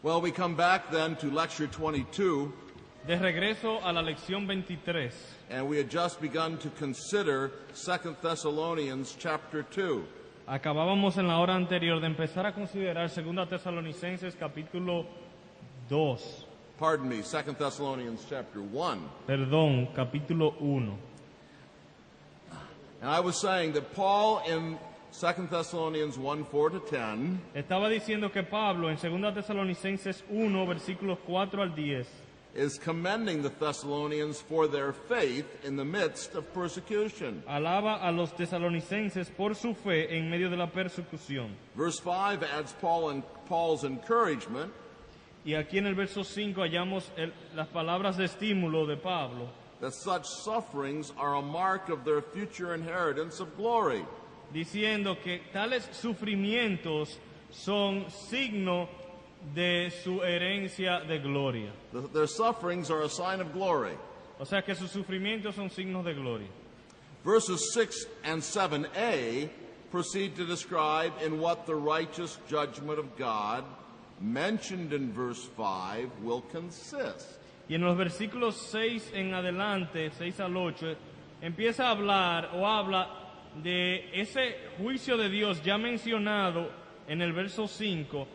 Well, we come back then to lecture 22, De regreso a la lección 23, and we had just begun to consider 2 Thessalonians chapter 2. acabábamos en la hora anterior de empezar a considerar 2 Tesalonicenses capítulo 2, Pardon me, 2 Thessalonians chapter 1. perdón, capítulo 1. And I was saying that Paul in 2 Thessalonians 1, 4 to 10 Estaba diciendo que Pablo en 2 Tesalonicenses 1, versículos 4 al 10, is commending the Thessalonians for their faith in the midst of persecution. alaba a los tesalonicenses por su fe en medio de la persecución. Verse 5 adds Paul's encouragement Y aquí en el verso 5 hallamos las palabras de estímulo de Pablo, that such sufferings are a mark of their future inheritance of glory. diciendo que tales sufrimientos son signo de su herencia de gloria. Their sufferings are a sign of glory. O sea que sus sufrimientos son signos de gloria. Verses 6 and 7a proceed to describe in what the righteous judgment of God, mentioned in verse 5, will consist. Y en los versículos 6 en adelante, 6 al 8, empieza a hablar o habla de ese juicio de Dios ya mencionado en el verso 5.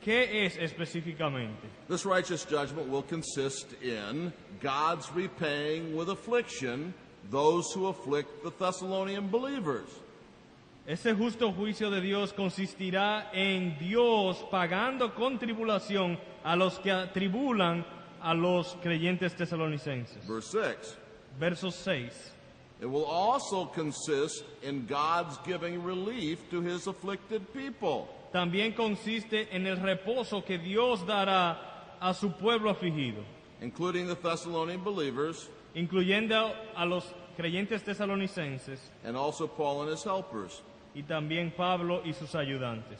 ¿Qué es específicamente? This righteous judgment will consist in God's repaying with affliction those who afflict the Thessalonian believers. Ese justo juicio de Dios consistirá en Dios pagando con tribulación a los que atribulan a los creyentes tesalonicenses. Verse 6. Verso 6. It will also consist in God's giving relief to his afflicted people. También consiste en el reposo que Dios dará a su pueblo afligido, Including the Thessalonian believers incluyendo a los creyentes tesalonicenses and also Paul and his helpers. y también Pablo y sus ayudantes.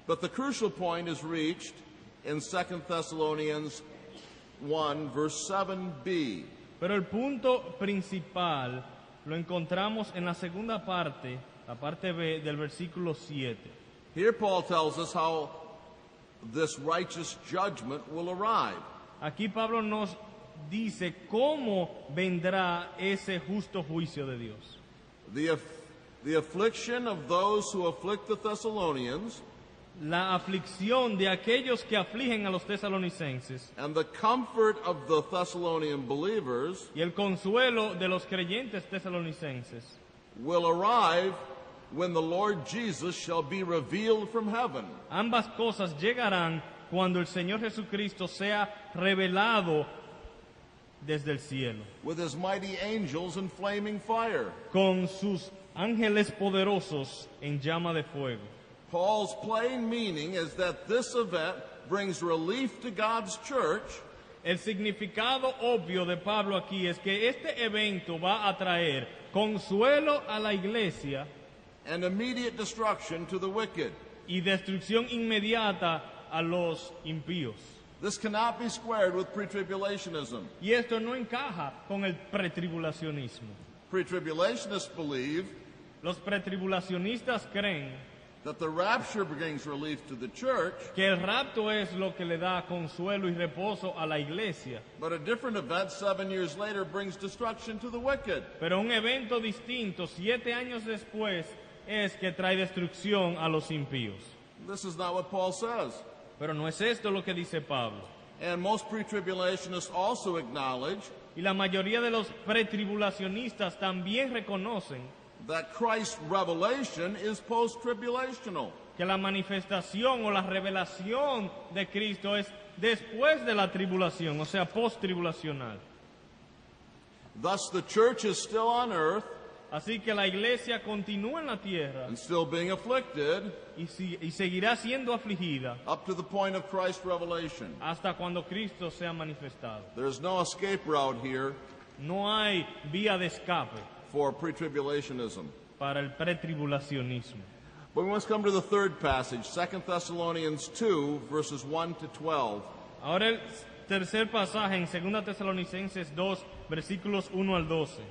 But the crucial point is reached in 2 Thessalonians 1, verse 7b. Pero el punto principal lo encontramos en la segunda parte, la parte B del versículo 7. Here Paul tells us how this righteous judgment will arrive. Aquí Pablo nos dice cómo vendrá ese justo juicio de Dios. The affliction of those who afflict the Thessalonians La aflicción de aquellos que afligen a los tesalonicenses and the comfort of the Thessalonian believers y el consuelo de los creyentes tesalonicenses will arrive when the Lord Jesus shall be revealed from heaven. ambas cosas llegarán cuando el Señor Jesucristo sea revelado desde el cielo, With his mighty angels in flaming fire. con sus ángeles poderosos en llama de fuego. Paul's plain meaning is that this event brings relief to God's church El significado obvio de Pablo aquí es que este evento va a traer consuelo a la iglesia and immediate destruction to the wicked. y destrucción inmediata a los impíos. This cannot be squared with pre-tribulationism. Y esto no encaja con el pretribulacionismo. Pre-tribulationists believe Los pretribulacionistas creen that the rapture brings relief to the church, que el rapto es lo que le da consuelo y reposo a la iglesia, but a different event 7 years later brings destruction to the wicked. pero un evento distinto 7 años después es que trae destrucción a los impíos. This is not what Paul says. Pero no es esto lo que dice Pablo. And most pre-tribulationists also acknowledge Y la mayoría de los pretribulacionistas también reconocen that Christ's revelation is post-tribulational. que la manifestación o la revelación de Cristo es después de la tribulación, o sea, post-tribulacional. Thus the church is still on earth Así que la iglesia continúa en la tierra and still being afflicted y seguirá siendo afligida up to the point of Christ's revelation. hasta cuando Cristo sea manifestado. There's no escape route here No hay vía de escape for pre-tribulationism. para el pretribulacionismo. But we must come to the third passage, 2 Thessalonians 2, verses 1 to 12. Ahora el tercer pasaje en 2 Tesalonicenses 2, versículos 1 al 12.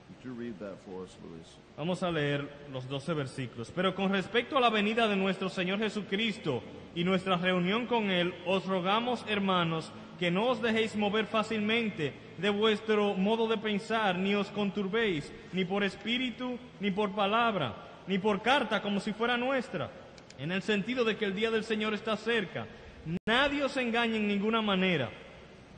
Would you read that for us, Luis? Vamos a leer los 12 versículos. Pero con respecto a la venida de nuestro Señor Jesucristo y nuestra reunión con Él, os rogamos, hermanos, que no os dejéis mover fácilmente de vuestro modo de pensar, ni os conturbéis, ni por espíritu, ni por palabra, ni por carta como si fuera nuestra, en el sentido de que el día del Señor está cerca. Nadie os engañe en ninguna manera,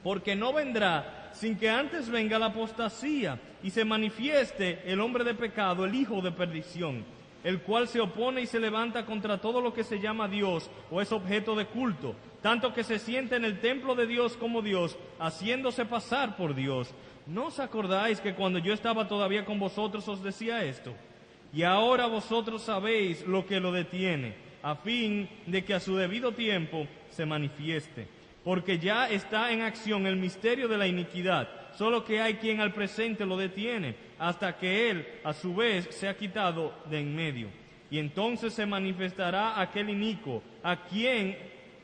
porque no vendrá sin que antes venga la apostasía y se manifieste el hombre de pecado, el hijo de perdición, el cual se opone y se levanta contra todo lo que se llama Dios o es objeto de culto, tanto que se siente en el templo de Dios como Dios, haciéndose pasar por Dios. ¿No os acordáis que cuando yo estaba todavía con vosotros os decía esto? Y ahora vosotros sabéis lo que lo detiene, a fin de que a su debido tiempo se manifieste. Porque ya está en acción el misterio de la iniquidad, solo que hay quien al presente lo detiene, hasta que él, a su vez, sea quitado de en medio. Y entonces se manifestará aquel inicuo, a quien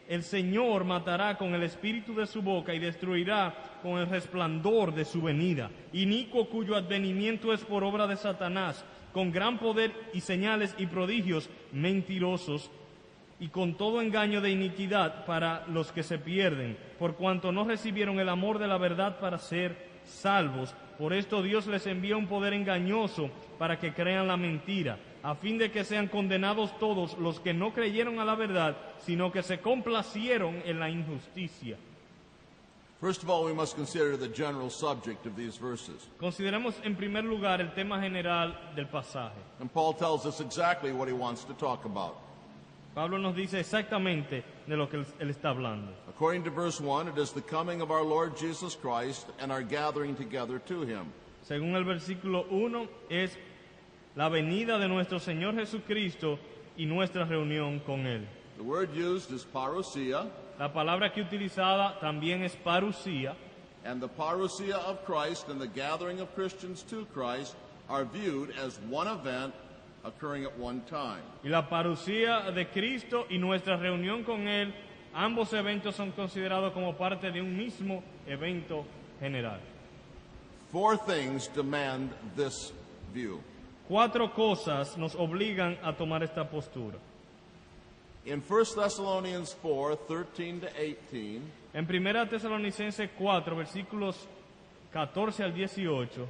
el Señor matará con el espíritu de su boca y destruirá con el resplandor de su venida. Inicuo cuyo advenimiento es por obra de Satanás, con gran poder y señales y prodigios mentirosos, y con todo engaño de iniquidad para los que se pierden, por cuanto no recibieron el amor de la verdad para ser salvos. Por esto Dios les envía un poder engañoso para que crean la mentira, a fin de que sean condenados todos los que no creyeron a la verdad, sino que se complacieron en la injusticia. First of all, we must consider the general subject of these verses. Consideremos en primer lugar el tema general del pasaje. And Paul tells us exactly what he wants to talk about. Pablo nos dice exactamente de lo que él está hablando. According to verse 1, it is the coming of our Lord Jesus Christ and our gathering together to him. Según el versículo 1, es la venida de nuestro Señor Jesucristo y nuestra reunión con Él. The word used is parousia, La palabra aquí utilizada también es parusía, and the parousia of Christ and the gathering of Christians to Christ are viewed as one event occurring at one time. y la parusía de Cristo y nuestra reunión con Él, ambos eventos son considerados como parte de un mismo evento general. Four things demand this view. 4 cosas nos obligan a tomar esta postura. In 1 Thessalonians 4, 13 to 18, En 1 Tesalonicenses 4, versículos 14 al 18,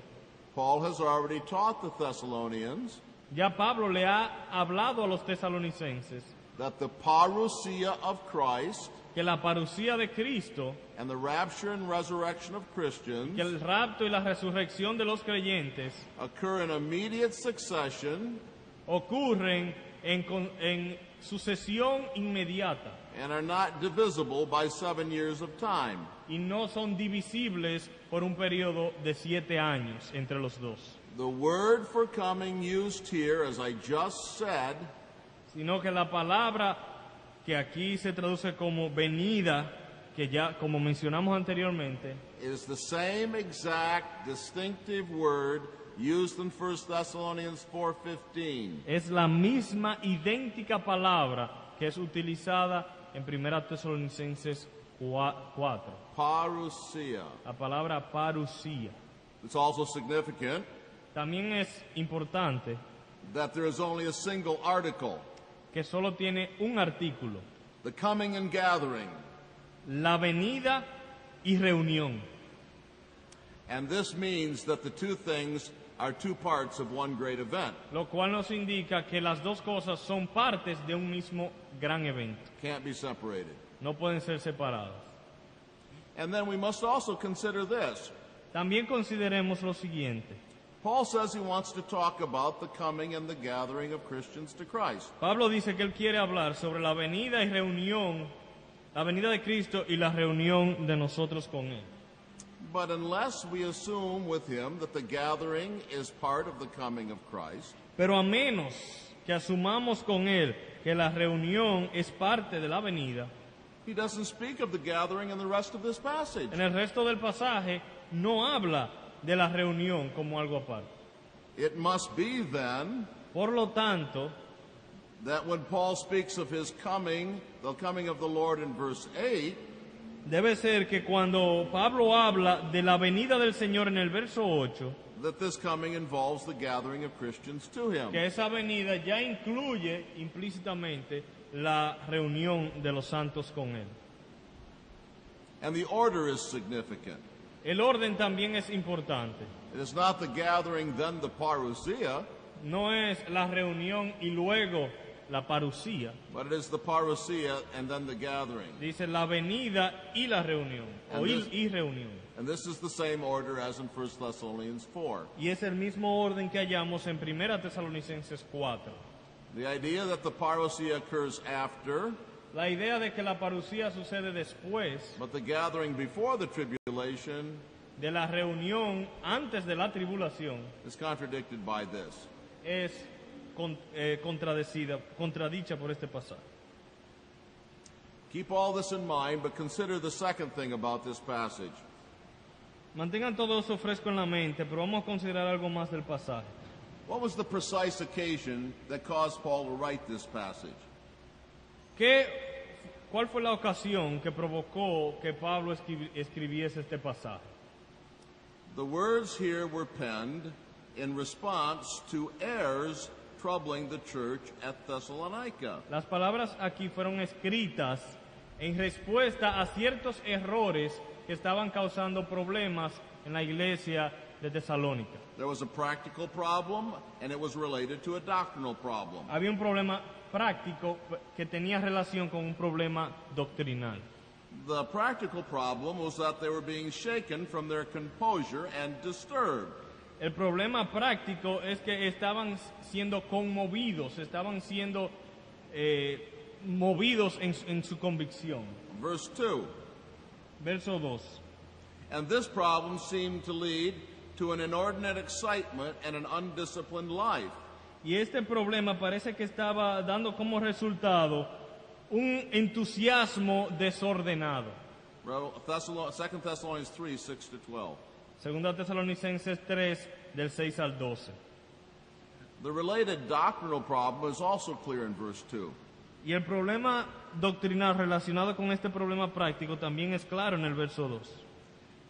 Paul has already taught the Thessalonians ya Pablo le ha hablado a los tesalonicenses that the parousia of Christ que la parusía de Cristo, and the rapture and resurrection of que Christians el rapto y la resurrección de los creyentes occur in immediate succession ocurren en sucesión inmediata and are not divisible by 7 years of time. y no son divisibles por un periodo de 7 años entre los dos, The word for coming used here, as I just said, sino que la palabra que aquí se traduce como venida, que ya como mencionamos anteriormente, is the same exact distinctive word used in 1 Thessalonians 4:15. es la misma idéntica palabra que es utilizada en 1 Tesalonicenses 4, Parousia. la palabra parusía. It's also significant También es importante that there is only a single article, que solo tiene un artículo, the coming and gathering. la venida y reunión. And this means that the two things are two parts of one great event. Lo cual nos indica que las dos cosas son partes de un mismo gran evento. Can't be separated. No pueden ser separadas. And then we must also consider this. También consideremos lo siguiente. Paul says he wants to talk about the coming and the gathering of Christians to Christ. Pablo dice que él quiere hablar sobre la venida y reunión, la venida de Cristo y la reunión de nosotros con Él. But unless we assume with him that the gathering is part of the coming of Christ, Pero a menos que asumamos con Él que la reunión es parte de la venida, he doesn't speak of the gathering in the rest of this passage. en el resto del pasaje no habla de la reunión como algo aparte. It must be then Por lo tanto, that when Paul speaks of his coming, the coming of the Lord in verse 8, debe ser que cuando Pablo habla de la venida del Señor en el verso 8, that this coming involves the gathering of Christians to him. que esa venida ya incluye implícitamente la reunión de los santos con Él. And the order is significant. El orden también es importante. It is not the gathering, then the parousia, No es la reunión y luego la parucía. but it is the parousia and then the gathering. Dice la venida y la reunión, o And this- y reunión. And this is the same order as in 1 Thessalonians 4. Y es el mismo orden que hallamos en 1 Tesalonicenses 4. The idea that the parousia occurs after, La idea de que la parucía sucede después but the gathering before the tribulation de la reunión antes de la tribulación is contradicted by this. es contradicha por este pasaje. Keep all this in mind, but consider the second thing about this passage. Mantengan todo eso fresco en la mente, pero vamos a considerar algo más del pasaje. What was the precise occasion that caused Paul to write this passage? ¿Cuál fue la ocasión que provocó que Pablo escribiese este pasaje? The words here were penned in response to errors troubling the church at Thessalonica. Las palabras aquí fueron escritas en respuesta a ciertos errores que estaban causando problemas en la iglesia de Tesalónica. There was a practical problem, and it was related to a doctrinal problem. Había un problema práctico que tenía relación con un problema doctrinal. The practical problem was that they were being shaken from their composure and disturbed. El problema práctico es que estaban siendo conmovidos, estaban siendo movidos en su convicción. Verse 2. Verso 2. And this problem seemed to lead to an inordinate excitement and an undisciplined life. Y este problema parece que estaba dando como resultado un entusiasmo desordenado. 2 Thessalonians 3, 6 to 12. Segunda Tesalonicenses 3, del 6 al 12. The related doctrinal problem is also clear in verse 2. Y el problema doctrinal relacionado con este problema práctico también es claro en el verso 2.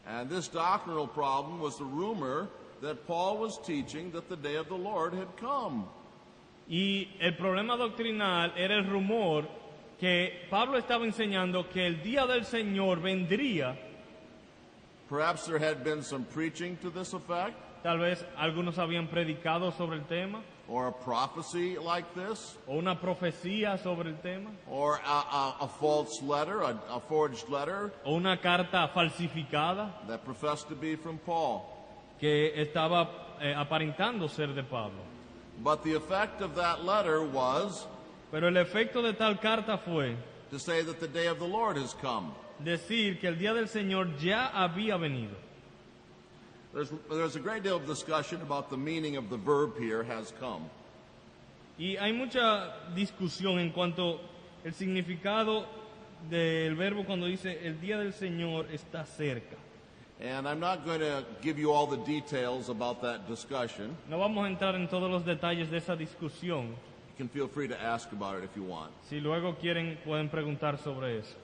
And this doctrinal problem was the rumor that Paul was teaching that the day of the Lord had come. Y el problema doctrinal era el rumor que Pablo estaba enseñando que el día del Señor vendría. Perhaps there had been some preaching to this effect, Tal vez algunos habían predicado sobre el tema, or a prophecy like this, o una profecía sobre el tema, or a false letter, a forged letter o una carta falsificada that professed to be from Paul. que estaba aparentando ser de Pablo. But the effect of that letter was Pero el efecto de tal carta fue to say that the day of the Lord has come. decir que el día del Señor ya había venido. There's a great deal of discussion about the meaning of the verb here, has come. Y hay mucha discusión en cuanto al significado del verbo cuando dice el día del Señor está cerca. And I'm not going to give you all the details about that discussion. No vamos a entrar en todos los detalles de esa discusión. You can feel free to ask about it if you want. Si luego quieren, pueden preguntar sobre eso.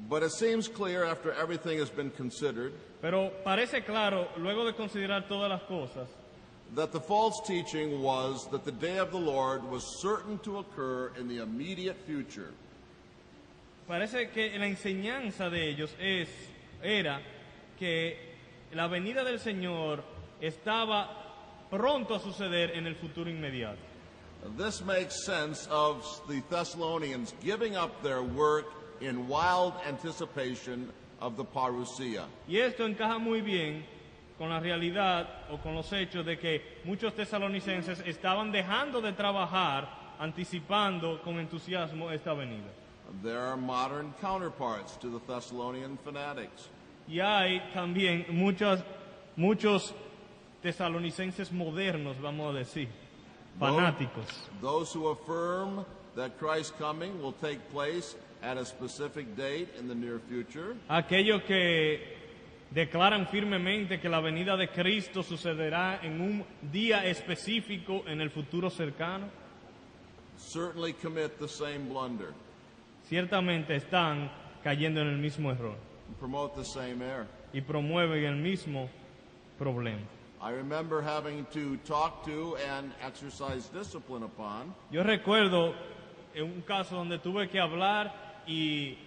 But it seems clear after everything has been considered Pero parece claro, luego de considerar todas las cosas, that the false teaching was that the day of the Lord was certain to occur in the immediate future. parece que la enseñanza de ellos era que la venida del Señor estaba pronto a suceder en el futuro inmediato. This makes sense of the Thessalonians giving up their work in wild anticipation of the parousia. Y esto encaja muy bien con la realidad o con los hechos de que muchos tesalonicenses estaban dejando de trabajar anticipando con entusiasmo esta venida. There are modern counterparts to the Thessalonian fanatics. Y hay también muchos tesalonicenses modernos, vamos a decir, fanáticos. Those who affirm that Christ's coming will take place at a specific date in the near future. Aquellos que declaran firmemente que la venida de Cristo sucederá en un día específico en el futuro cercano, Certainly commit the same blunder ciertamente están cayendo en el mismo error and promote the same error. y promueven el mismo problema. I remember having to talk to and exercise discipline upon Yo recuerdo un caso donde tuve que hablar y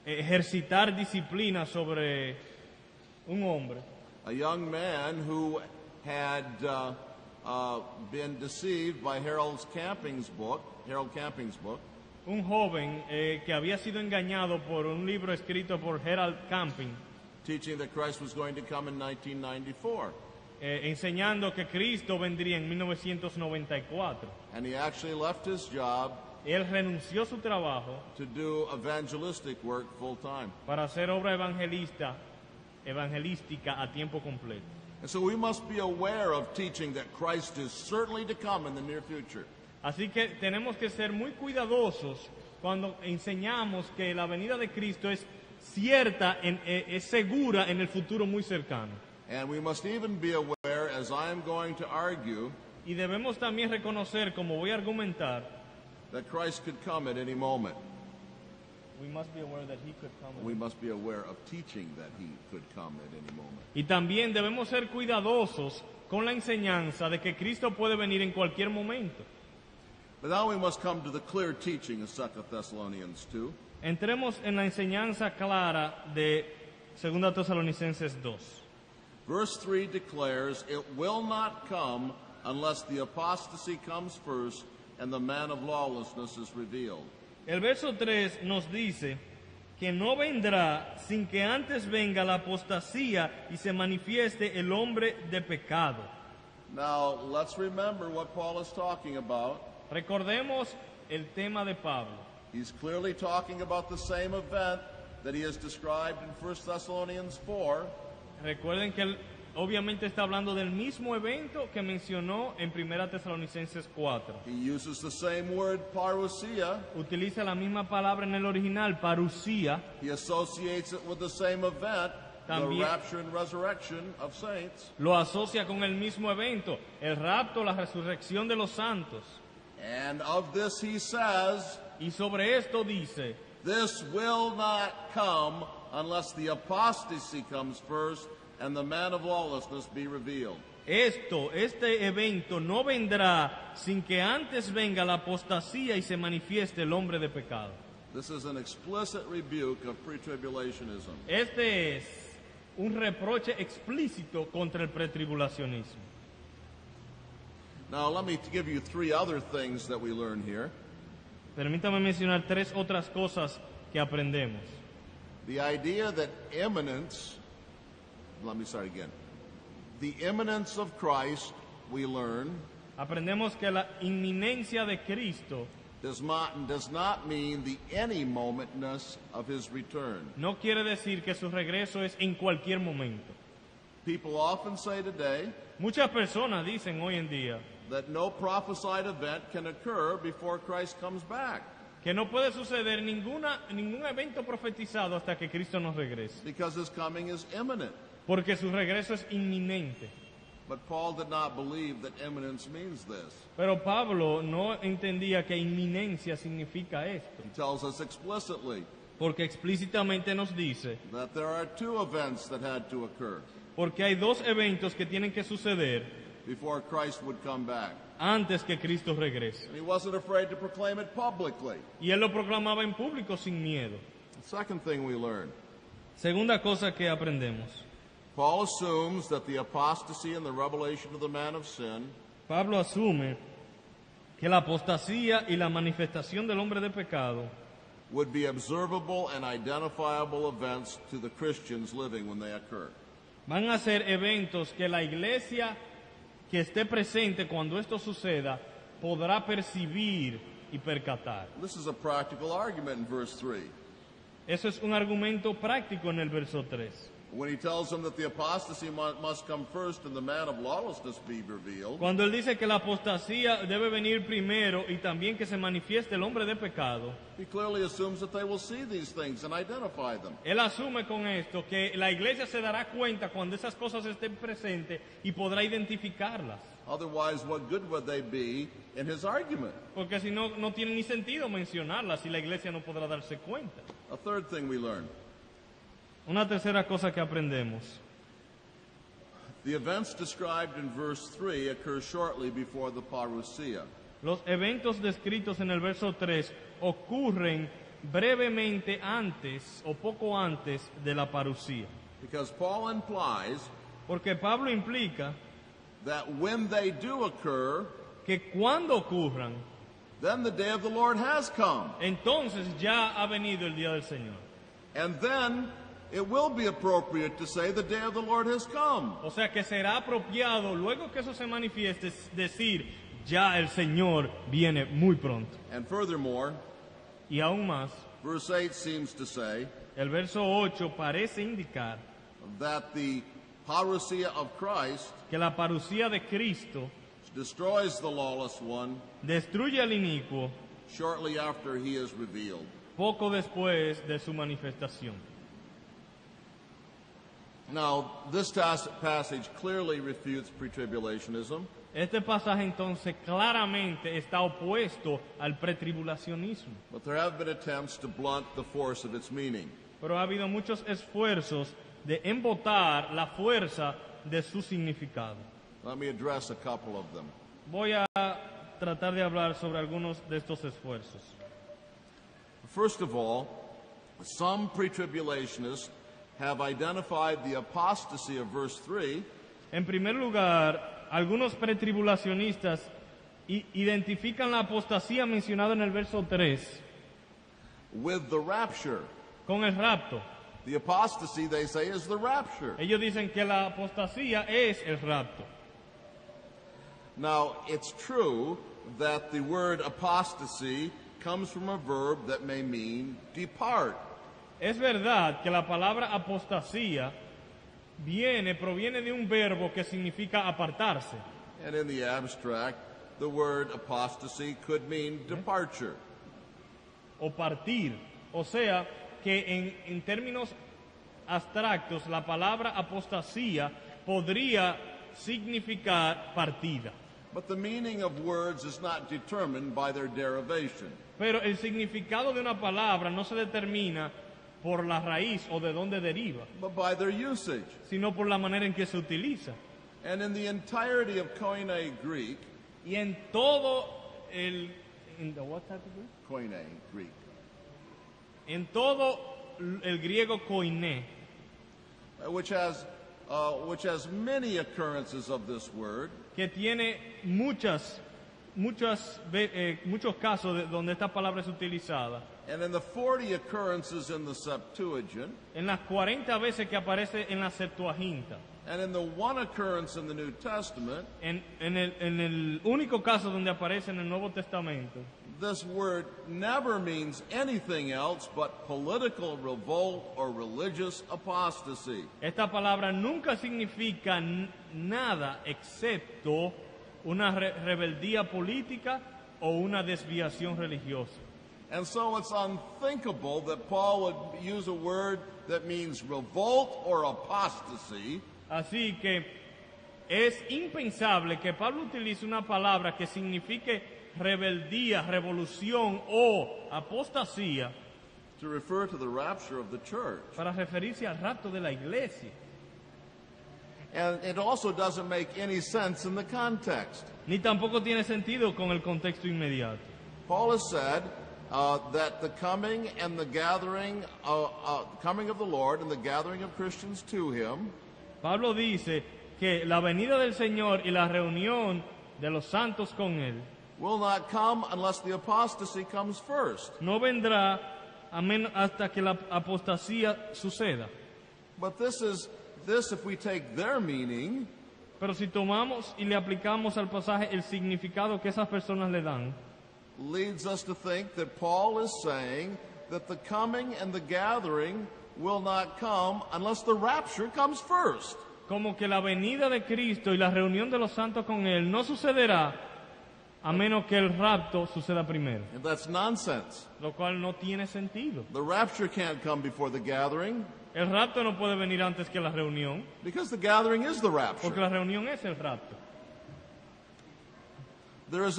ejercitar disciplina sobre un hombre. A young man who had been deceived by Harold Camping's book, Un joven que había sido engañado por un libro escrito por Harold Camping, teaching that Christ was going to come in 1994. enseñando que Cristo vendría en 1994. And he actually left his job Él renunció a su trabajo to do evangelistic work full time. para hacer obra evangelística a tiempo completo. And so we must be aware of teaching that Christ is certainly to come in the near future. Así que tenemos que ser muy cuidadosos cuando enseñamos que la venida de Cristo es cierta, es segura en el futuro muy cercano. And we must even be aware, as I am going to argue, Y debemos también reconocer, como voy a argumentar, that Christ could come at any moment. we must be aware that he could come. We must be aware of teaching that he could come at any moment. Y también debemos ser cuidadosos con la enseñanza de que Cristo puede venir en cualquier momento. But now we must come to the clear teaching of 2 Thessalonians 2. Entremos en la enseñanza clara de 2 Tesalonicenses 2. Verse 3 declares, "It will not come unless the apostasy comes first and the man of lawlessness is revealed." El verso 3 nos dice que no vendrá sin que antes venga la apostasía y se manifieste el hombre de pecado. Now, let's remember what Paul is talking about. Recordemos el tema de Pablo. He's clearly talking about the same event that he has described in 1 Thessalonians 4. Recuerden que él obviamente está hablando del mismo evento que mencionó en 1 Tesalonicenses 4. He uses the same word, parousia. Utiliza la misma palabra en el original, parusía. He associates it with the same event, the También- rapture and resurrection of saints. Lo asocia con el mismo evento, el rapto, la resurrección de los santos. And of this he says, Y sobre esto dice, "This will not come unless the apostasy comes first and the man of lawlessness be revealed." este evento no vendrá sin que antes venga la apostasía y se manifieste el hombre de pecado. This is an explicit rebuke of pre-tribulationism. Este es un reproche explícito contra el pretribulacionismo. Now, let me give you three other things that we learn here. Permítame mencionar tres otras cosas que aprendemos. The idea that imminence, let me start again. The imminence of Christ, we learn, Aprendemos que la inminencia de Cristo does not mean the any momentness of his return. no quiere decir que su regreso es en cualquier momento. People often say today Muchas personas dicen hoy en día that no prophesied event can occur before Christ comes back, que no puede suceder ningún evento profetizado hasta que Cristo nos regrese, because his coming is imminent. porque su regreso es inminente. But Paul did not believe that imminence means this. Pero Pablo no entendía que inminencia significa esto, He tells us explicitly porque explícitamente nos dice, that there are two events that had to occur porque hay dos eventos que tienen que suceder before Christ would come back. antes que Cristo regrese. And he wasn't afraid to proclaim it publicly. Y él lo proclamaba en público sin miedo. The second thing we learn, Segunda cosa que aprendemos. Paul assumes that the apostasy and the revelation of the man of sin Pablo asume que la apostasía y la manifestación del hombre de pecado would be observable and identifiable events to the Christians living when they occur. van a ser eventos que la iglesia que esté presente cuando esto suceda podrá percibir y percatar. This is a practical argument in verse 3. Eso es un argumento práctico en el verso 3. When he tells them that the apostasy must come first and the man of lawlessness be revealed, Cuando él dice que la apostasía debe venir primero y también que se manifieste el hombre de pecado, he clearly assumes that they will see these things and identify them. él asume con esto que la iglesia se dará cuenta cuando esas cosas estén presentes y podrá identificarlas. Otherwise, what good would they be in his argument? Porque si no, no tiene ni sentido mencionarlas si la iglesia no podrá darse cuenta. A third thing we learn, Una tercera cosa que aprendemos. the events described in verse 3 occur shortly before the parousia. Los eventos descritos en el verso 3 ocurren brevemente antes o poco antes de la parucía. Because Paul implies Porque Pablo implica that when they do occur, que cuando ocurran, then the day of the Lord has come. entonces ya ha venido el día del Señor. And then it will be appropriate to say the day of the Lord has come. O sea que será apropiado, luego que eso se manifieste, decir, ya el Señor viene muy pronto. And furthermore, Y aún más, verse 8 seems to say el verso 8 parece indicar that the parousia of Christ que la parucía de Cristo destroys the lawless one destruye al inicuo shortly after he is revealed. poco después de su manifestación. Now, this passage clearly refutes pretribulationism, Este pasaje entonces claramente está opuesto al pretribulacionismo, but there have been attempts to blunt the force of its meaning. pero ha habido muchos esfuerzos de embotar la fuerza de su significado. Let me address a couple of them. Voy a tratar de hablar sobre algunos de estos esfuerzos. First of all, some pretribulationists have identified the apostasy of verse 3 En primer lugar, algunos pretribulacionistas identifican la apostasía mencionada en el verso 3 with the rapture. con el rapto. The apostasy, they say, is the rapture. Ellos dicen que la apostasía es el rapto. Now, it's true that the word apostasy comes from a verb that may mean depart. Es verdad que la palabra apostasía proviene de un verbo que significa apartarse. And in the abstract, the word apostasy could mean departure. O partir. O sea, que en términos abstractos la palabra apostasía podría significar partida. But the meaning of words is not determined by their derivation. Pero el significado de una palabra no se determina por la raíz o de dónde deriva, But by their usage. sino por la manera en que se utiliza. And in the entirety of Koine Greek, Y en todo el... what type of Greek? Koine Greek, En todo el griego koiné, which has many occurrences of this word, que tiene muchos casos donde esta palabra es utilizada, and in the 40 occurrences in the Septuagint, en las 40 veces que aparece en la Septuaginta, and in the one occurrence in the New Testament, en el único caso donde aparece en el Nuevo Testamento, this word never means anything else but political revolt or religious apostasy. esta palabra nunca significa nada excepto una rebeldía política o una desviación religiosa. And so it's unthinkable that Paul would use a word that means revolt or apostasy Así que es impensable que Pablo utilice una palabra que signifique rebeldía, revolución o apostasía to refer to the rapture of the church. para referirse al rapto de la iglesia. And it also doesn't make any sense in the context. Ni tampoco tiene sentido con el contexto inmediato. Paul has said that the coming and the coming of the Lord and the gathering of Christians to Him Pablo dice que la venida del Señor y la reunión de los santos con Él will not come unless the apostasy comes first. no vendrá hasta que la apostasía suceda. But this, if we take their meaning, Pero si tomamos y le aplicamos al pasaje el significado que esas personas le dan, leads us to think that Paul is saying that the coming and the gathering will not come unless the rapture comes first. como que la venida de Cristo y la reunión de los santos con Él no sucederá a menos que el rapto suceda primero, And that's nonsense. lo cual no tiene sentido. The rapture can't come before the gathering El rapto no puede venir antes que la reunión, because the gathering is the porque rapture. la reunión es el rapto. There is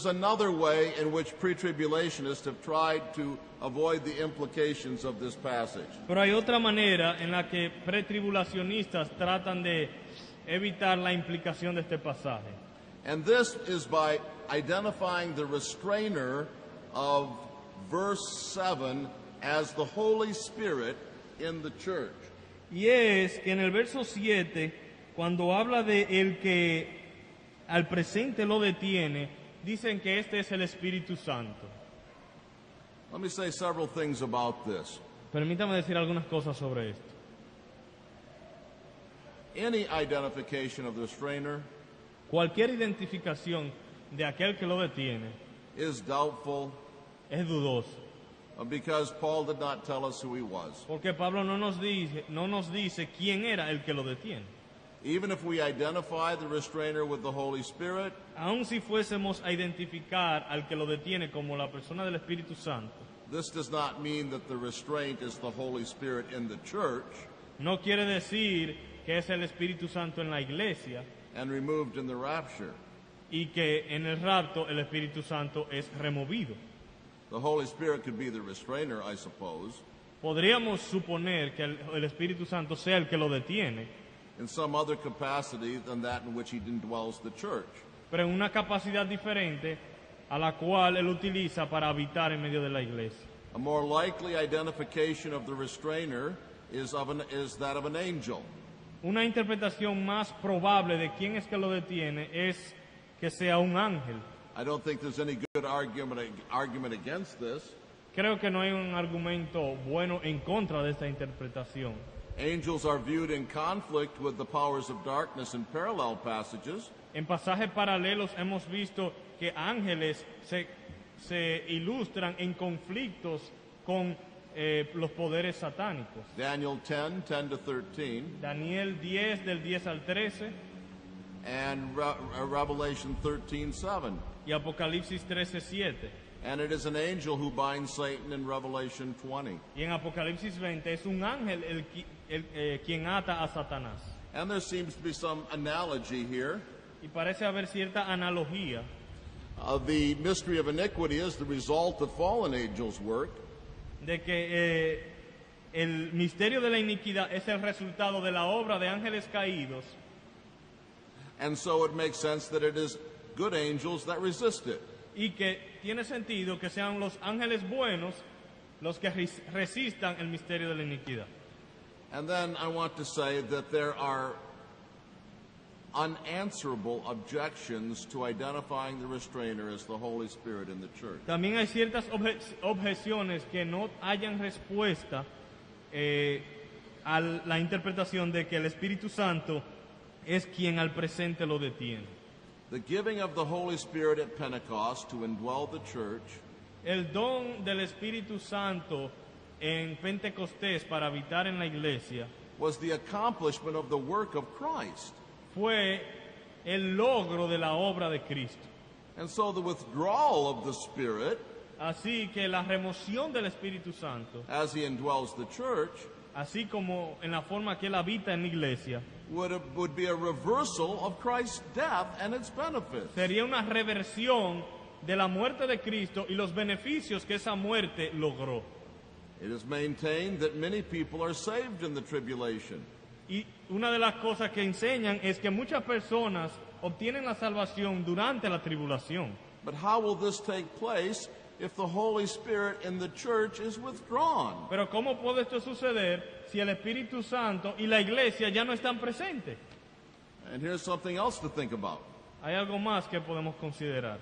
another way in which pre-tribulationists have tried to avoid the implications of this passage. Pero hay otra manera en la que pretribulacionistas tratan de evitar la implicación de este pasaje. And this is by identifying the restrainer of verse 7 as the Holy Spirit in the church. Y es que en el verso 7, cuando habla de el que al presente lo detiene, dicen que este es el Espíritu Santo. Let me say several things about this. Permítame decir algunas cosas sobre esto. Any identification of the restrainer Cualquier identificación de aquel que lo detiene is doubtful es dudoso, because Paul did not tell us who he was. porque Pablo no nos dice quién era el que lo detiene. Even if we identify the restrainer with the Holy Spirit, Aun si fuésemos a identificar al que lo detiene como la persona del Espíritu Santo, this does not mean that the restraint is the Holy Spirit in the church no quiere decir que es el Espíritu Santo en la iglesia and removed in the rapture. y que en el rapto el Espíritu Santo es removido. The Holy Spirit could be the restrainer, I suppose, Podríamos suponer que el Espíritu Santo sea el que lo detiene, in some other capacity than that in which he indwells the church. pero en una capacidad diferente a la cual él utiliza para habitar en medio de la iglesia. A more likely identification of the restrainer is that of an angel. Una interpretación más probable de quién es que lo detiene es que sea un ángel. I don't think there's any good argument against this. Creo que no hay un argumento bueno en contra de esta interpretación. Angels are viewed in conflict with the powers of darkness in parallel passages. En pasajes paralelos hemos visto que ángeles se ilustran en conflictos con los poderes satánicos. Daniel 10 to 13, Daniel 10 del 10 al 13 and Revelation 13:7. y Apocalipsis 13:7. And it is an angel who binds Satan in Revelation 20. Y en Apocalipsis 20 es un ángel quien ata a Satanás. And there seems to be some analogy here. Y parece haber cierta analogía. The mystery of iniquity is the result of fallen angels' work. De que el misterio de la iniquidad es el resultado de la obra de ángeles caídos, And so it makes sense that it is good angels that resist it. y que tiene sentido que sean los ángeles buenos los que resistan el misterio de la iniquidad. And then I want to say that there are unanswerable objections to identifying the restrainer as the Holy Spirit in the church. También hay ciertas objeciones que no hayan respuesta a la interpretación de que el Espíritu Santo es quien al presente lo detiene. The giving of the Holy Spirit at Pentecost to indwell the church El don del Espíritu Santo en Pentecostés para habitar en la iglesia was the accomplishment of the work of Christ. fue el logro de la obra de Cristo. And so the withdrawal of the Spirit Así que la remoción del Espíritu Santo, as he indwells the church así como en la forma que él habita en la iglesia, would be a reversal of Christ's death and its benefits. sería una reversión de la muerte de Cristo y los beneficios que esa muerte logró. It is maintained that many people are saved in the tribulation. Y una de las cosas que enseñan es que muchas personas obtienen la salvación durante la tribulación. But how will this take place if the Holy Spirit in the church is withdrawn? Pero ¿cómo puede esto suceder si el Espíritu Santo y la iglesia ya no están presentes? And here's something else to think about. Hay algo más que podemos considerar.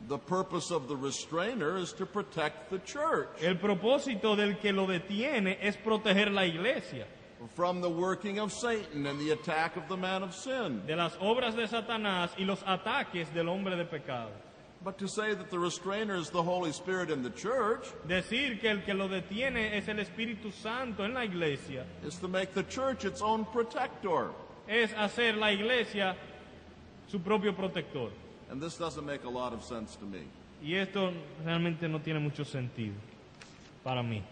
The purpose of the restrainer is to protect the church El propósito del que lo detiene es proteger la iglesia from the working of Satan and the attack of the man of sin. de las obras de Satanás y los ataques del hombre de pecado. But to say that the restrainer is the Holy Spirit in the church Decir que el que lo detiene es el Espíritu Santo en la iglesia is to make the church its own protector. es hacer la iglesia su propio protector. And this doesn't make a lot of sense to me. Y esto realmente no tiene mucho sentido para mí.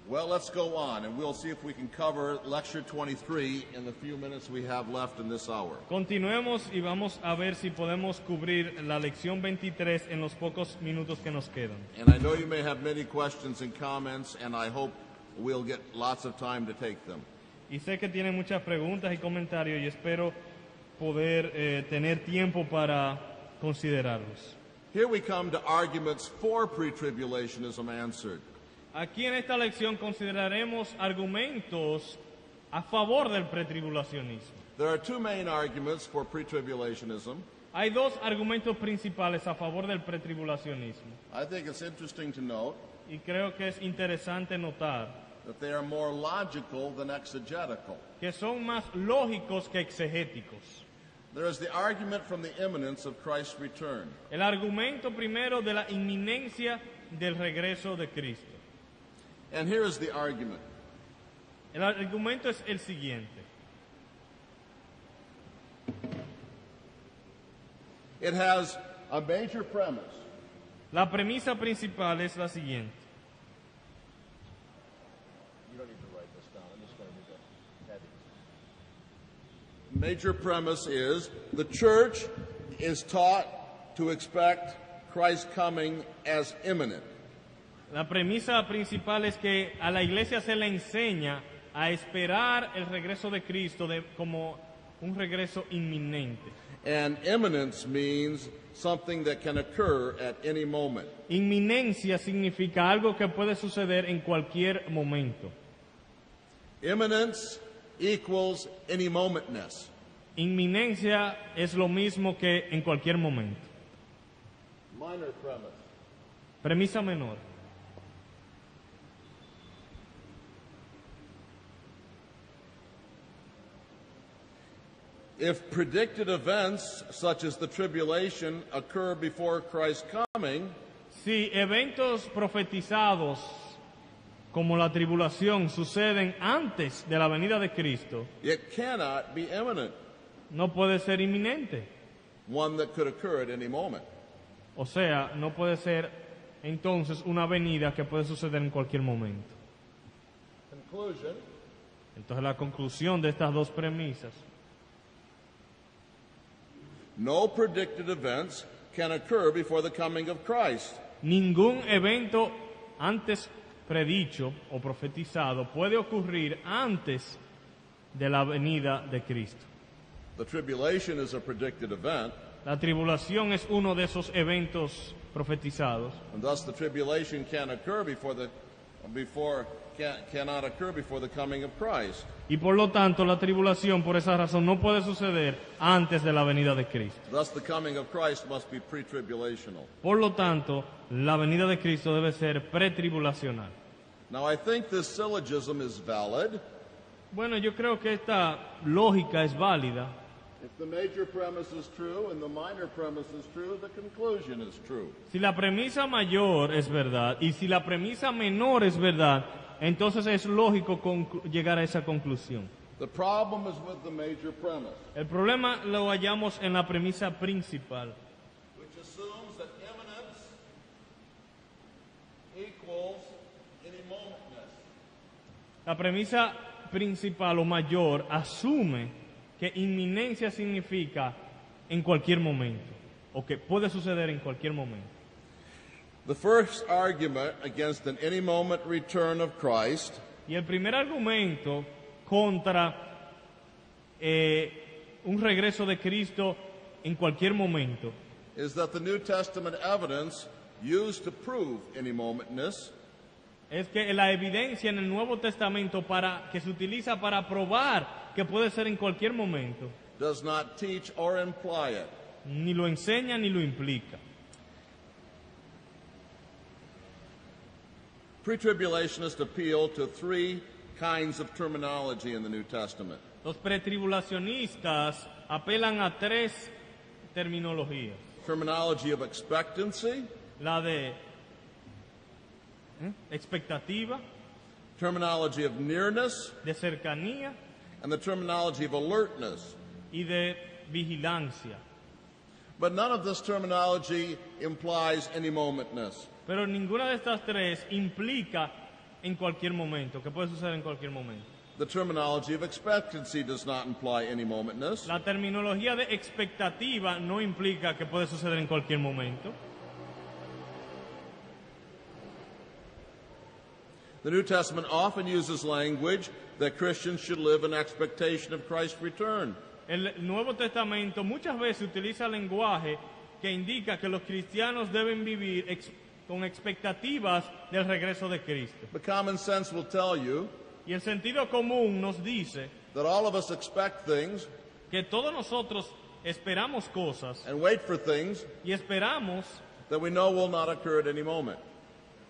Well, let's go on, and we'll see if we can cover Lecture 23 in the few minutes we have left in this hour. Continuemos y vamos a ver si podemos cubrir la lección 23 en los pocos minutos que nos quedan. And I know you may have many questions and comments, and I hope we'll get lots of time to take them. Y sé que tienen muchas preguntas y comentarios y espero poder tener tiempo para considerarlos. Here we come to arguments for pre-tribulationism answered. Aquí en esta lección consideraremos argumentos a favor del pretribulacionismo. There are two main arguments for pre-tribulationism. Hay dos argumentos principales a favor del pretribulacionismo. I think it's interesting to note Y creo que es interesante notar that they are more logical than exegetical. que son más lógicos que exegéticos. There is the argument from the imminence of Christ's return. El argumento primero de la inminencia del regreso de Cristo. And here is the argument. El argumento es el siguiente. It has a major premise. La premisa principal es la siguiente. You don't need to write this down. I'm just going to do the headings. Major premise is the church is taught to expect Christ's coming as imminent. La premisa principal es que a la iglesia se le enseña a esperar el regreso de Cristo como un regreso inminente. And imminence means something that can occur at any moment. Inminencia significa algo que puede suceder en cualquier momento. Imminence equals any momentness. Inminencia es lo mismo que en cualquier momento. Minor premise. Premisa menor. If predicted events such as the tribulation occur before Christ's coming, Si eventos profetizados como la tribulación suceden antes de la venida de Cristo, it cannot be imminent, no puede ser inminente. one that could occur at any moment. O sea, no puede ser entonces una venida que puede suceder en cualquier momento. Conclusion, Entonces la conclusión de estas dos premisas: no predicted events can occur before the coming of Christ. ningún evento antes predicho o profetizado puede ocurrir antes de la venida de Cristo. The tribulation is a predicted event, La tribulación es uno de esos eventos profetizados, and thus the tribulation cannot occur before the coming of Christ. y por lo tanto la tribulación por esa razón no puede suceder antes de la venida de Cristo. Thus the coming of Christ must be pre-tribulational. Por lo tanto, la venida de Cristo debe ser pretribulacional. Now I think this syllogism is valid. Bueno, yo creo que esta lógica es válida. If the major premise is true and the minor premise is true, the conclusion is true. Si la premisa mayor es verdad y si la premisa menor es verdad, entonces es lógico llegar a esa conclusión. The problem is with the major premise, El problema lo hallamos en la premisa principal, which assumes that imminence equals any momentness. La premisa principal o mayor asume que inminencia significa en cualquier momento, o que puede suceder en cualquier momento. The first argument against an any moment return of Christ Y el primer argumento contra un regreso de Cristo en cualquier momento is that the New Testament evidence used to prove any momentness es que la evidencia en el Nuevo Testamento que se utiliza para probar que puede ser en cualquier momento, does not teach or imply it. ni lo enseña ni lo implica. Pre-tribulationists appeal to three kinds of terminology in the New Testament. Los pretribulacionistas apelan a tres terminologías. Terminology of expectancy, La de expectativa, terminology of nearness, de cercanía and the terminology of alertness. y de vigilancia. But none of this terminology implies any momentness. Pero ninguna de estas tres implica en cualquier momento, que puede suceder en cualquier momento. The terminology of expectancy does not imply any momentness. La terminología de expectativa no implica que puede suceder en cualquier momento. The New Testament often uses language that Christians should live in expectation of Christ's return. El Nuevo Testamento muchas veces utiliza lenguaje que indica que los cristianos deben vivir con expectativas del regreso de Cristo. But common sense will tell you Y el sentido común nos dice that all of us expect things que todos nosotros esperamos cosas and wait for things y esperamos, that we know will not occur at any moment.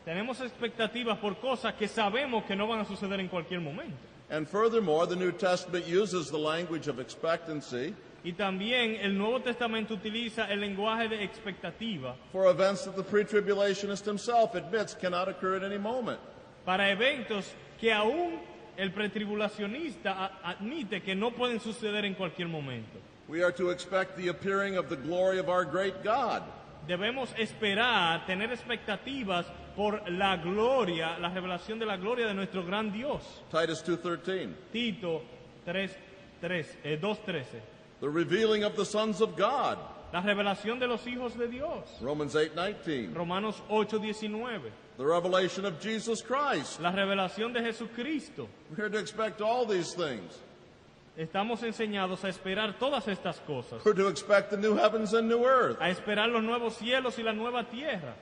tenemos expectativas por cosas que sabemos que no van a suceder en cualquier momento. And furthermore, the New Testament uses the language of expectancy Y también el Nuevo Testamento utiliza el lenguaje de expectativa for events that the pre-tribulationist himself admits cannot occur at any moment. para eventos que aún el pretribulacionista admite que no pueden suceder en cualquier momento. We are to expect the appearing of the glory of our great God. Debemos esperar, tener expectativas por la gloria, la revelación de la gloria de nuestro gran Dios. Titus 2:13. Tito 2:13. The revealing of the sons of God. La revelación de los hijos de Dios. Romans 8:19. Romanos 8:19. The revelation of Jesus Christ. La revelación de Jesucristo. We're to expect all these things. Estamos enseñados a esperar todas estas cosas. We're to expect the new heavens and new earth. A esperar los nuevos cielos y la nueva tierra.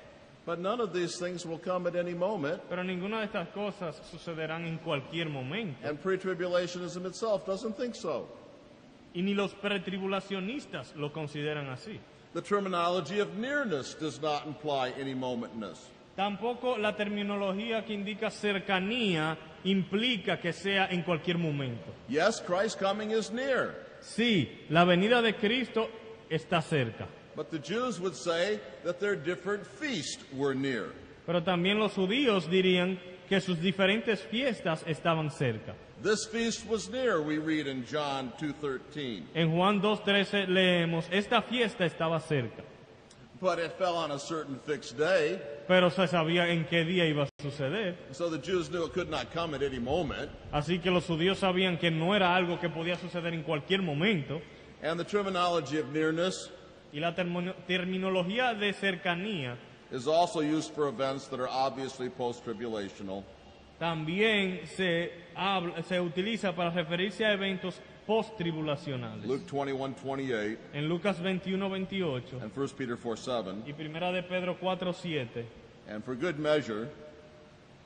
But none of these things will come at any moment. Pero ninguna de estas cosas sucederán en cualquier momento. And pre-tribulationism itself doesn't think so. Y ni los pretribulacionistas lo consideran así. The terminology of nearness does not imply any momentness. Tampoco la terminología que indica cercanía implica que sea en cualquier momento. Yes, Christ's coming is near. Sí, la venida de Cristo está cerca. But the Jews would say that their different feasts were near. Pero también los judíos dirían que sus diferentes fiestas estaban cerca. This feast was near, we read in John 2:13. En Juan 2:13 leemos, esta fiesta estaba cerca. But it fell on a certain fixed day, Pero se sabía en qué día iba a suceder. so the Jews knew it could not come at any moment. Así que los judíos sabían que no era algo que podía suceder en cualquier momento. And the terminology of nearness Y la terminología de cercanía is also used for events that are obviously post-tribulational. también se utiliza para referirse a eventos post-tribulacionales. Luke 21:28 En Lucas 21:28 and 1 Peter 4:7. y Primera de Pedro 4:7 And for good measure,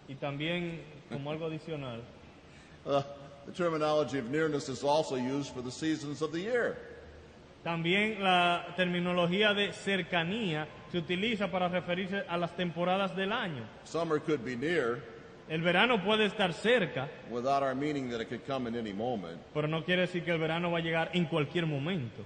y también como algo adicional, the terminology of nearness is also used for the seasons of the year. también la terminología de cercanía se utiliza para referirse a las temporadas del año. Summer could be near El verano puede estar cerca, without our meaning that it could come in any moment. pero no quiere decir que el verano va a llegar en cualquier momento.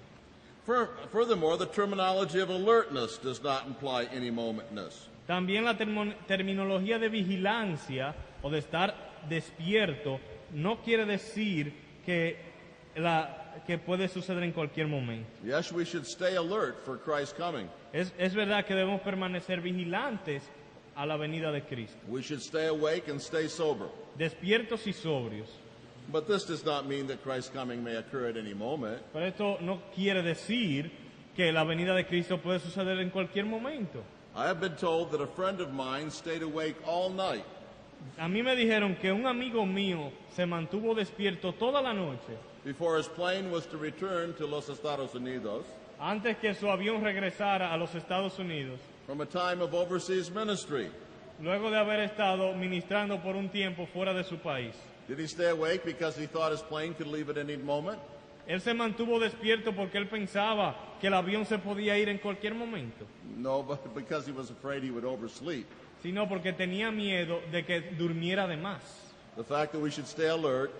Furthermore, the terminology of alertness does not imply any momentness. También la terminología de vigilancia o de estar despierto no quiere decir que puede suceder en cualquier momento. Yes, we should stay alert for Christ's coming. Es verdad que debemos permanecer vigilantes a la venida de Cristo, We should stay awake and stay sober. despiertos y sobrios. But this does not mean that Christ's coming may occur at any moment. Pero esto no quiere decir que la venida de Cristo puede suceder en cualquier momento. I have been told that a friend of mine stayed awake all night A mí me dijeron que un amigo mío se mantuvo despierto toda la noche before his plane was to return to Los Estados Unidos antes que su avión regresara a los Estados Unidos, from a time of overseas ministry. luego de haber estado ministrando por un tiempo fuera de su país. Did he stay awake because he thought his plane could leave at any moment? Él se mantuvo despierto porque él pensaba que el avión se podía ir en cualquier momento, No, but because he was afraid he would oversleep. sino porque tenía miedo de que durmiera de más. The fact that we should stay alert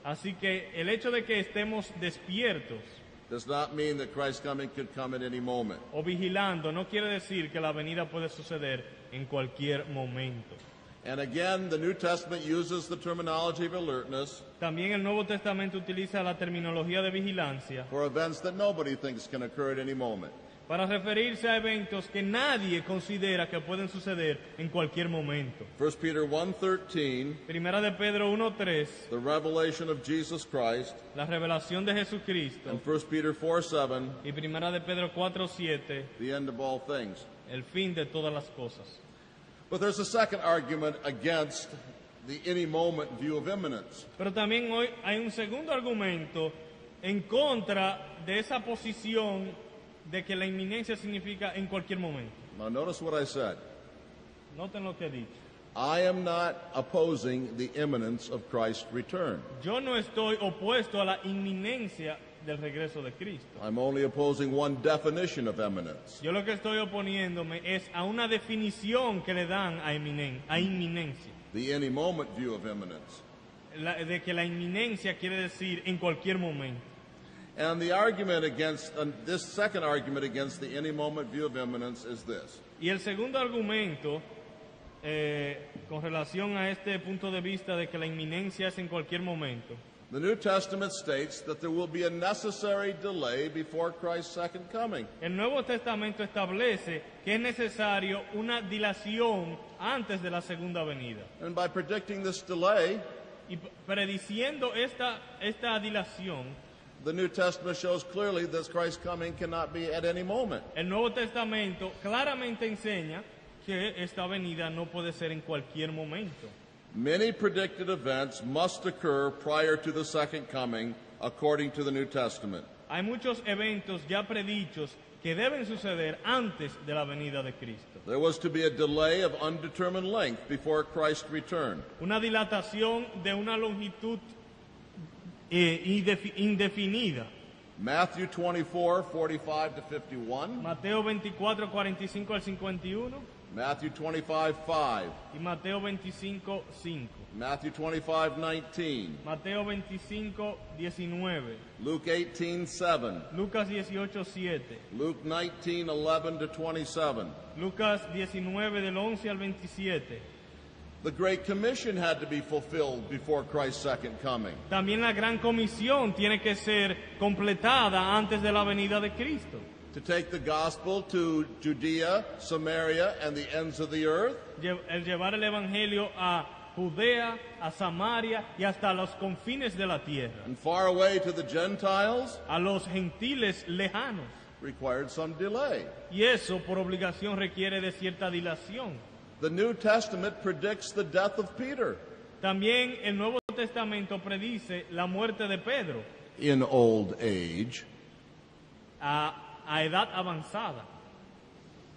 Así que el hecho de que estemos despiertos does not mean that Christ's coming could come at any moment. o vigilando no quiere decir que la venida puede suceder en cualquier momento. And again, the New Testament uses the terminology of alertness También el Nuevo Testamento utiliza la terminología de vigilancia for events that nobody thinks can occur at any moment. para referirse a eventos que nadie considera que pueden suceder en cualquier momento. 1 Peter 1:13, Primera de Pedro 1:3, the revelation of Jesus Christ, la revelación de Jesucristo, and 1 Peter 4:7, y Primera de Pedro 4:7, the end of all things. el fin de todas las cosas. But there's a second argument against the any moment view of imminence. Pero también hoy hay un segundo argumento en contra de esa posición de que la inminencia significa en cualquier momento. Now notice what I said. Noten lo que he dicho. I am not opposing the imminence of Christ's return. Yo no estoy opuesto a la inminencia del regreso de Cristo. I'm only opposing one definition of imminence. Yo lo que estoy oponiéndome es a una definición que le dan a inminencia. The any moment view of imminence. De que la inminencia quiere decir en cualquier momento. And the argument against, this second argument against the any moment view of imminence is this. Y el segundo argumento con relación a este punto de vista de que la inminencia es en cualquier momento. The New Testament states that there will be a necessary delay before Christ's second coming. El Nuevo Testamento establece que es necesario una dilación antes de la segunda venida. And by predicting this delay, Y prediciendo esta dilación, the New Testament shows clearly that Christ's coming cannot be at any moment. el Nuevo Testamento claramente enseña que esta venida no puede ser en cualquier momento. Many predicted events must occur prior to the second coming, according to the New Testament. Hay muchos eventos ya predichos que deben suceder antes de la venida de Cristo. There was to be a delay of undetermined length before Christ's return. Una dilatación de una longitud indefinida. Matthew 24:45 to 51, Mateo 24, 45 al 51 Matthew 25:5, y Mateo 25, 5. Matthew 25:19, Mateo 25, 19. Luke 18:7, Lucas 18, 7. Luke 19:11 to 27. Lucas 19 del 11 al 27. The Great Commission had to be fulfilled before Christ's second coming. También la gran comisión tiene que ser completada antes de la venida de Cristo. To take the gospel to Judea, Samaria, and the ends of the earth, El llevar el evangelio a Judea, a Samaria y hasta los confines de la tierra. and far away to the Gentiles, A los gentiles lejanos. required some delay. Y eso por obligación requiere de cierta dilación. The New Testament predicts the death of Peter También el Nuevo Testamento predice la muerte de Pedro in old age. a edad avanzada.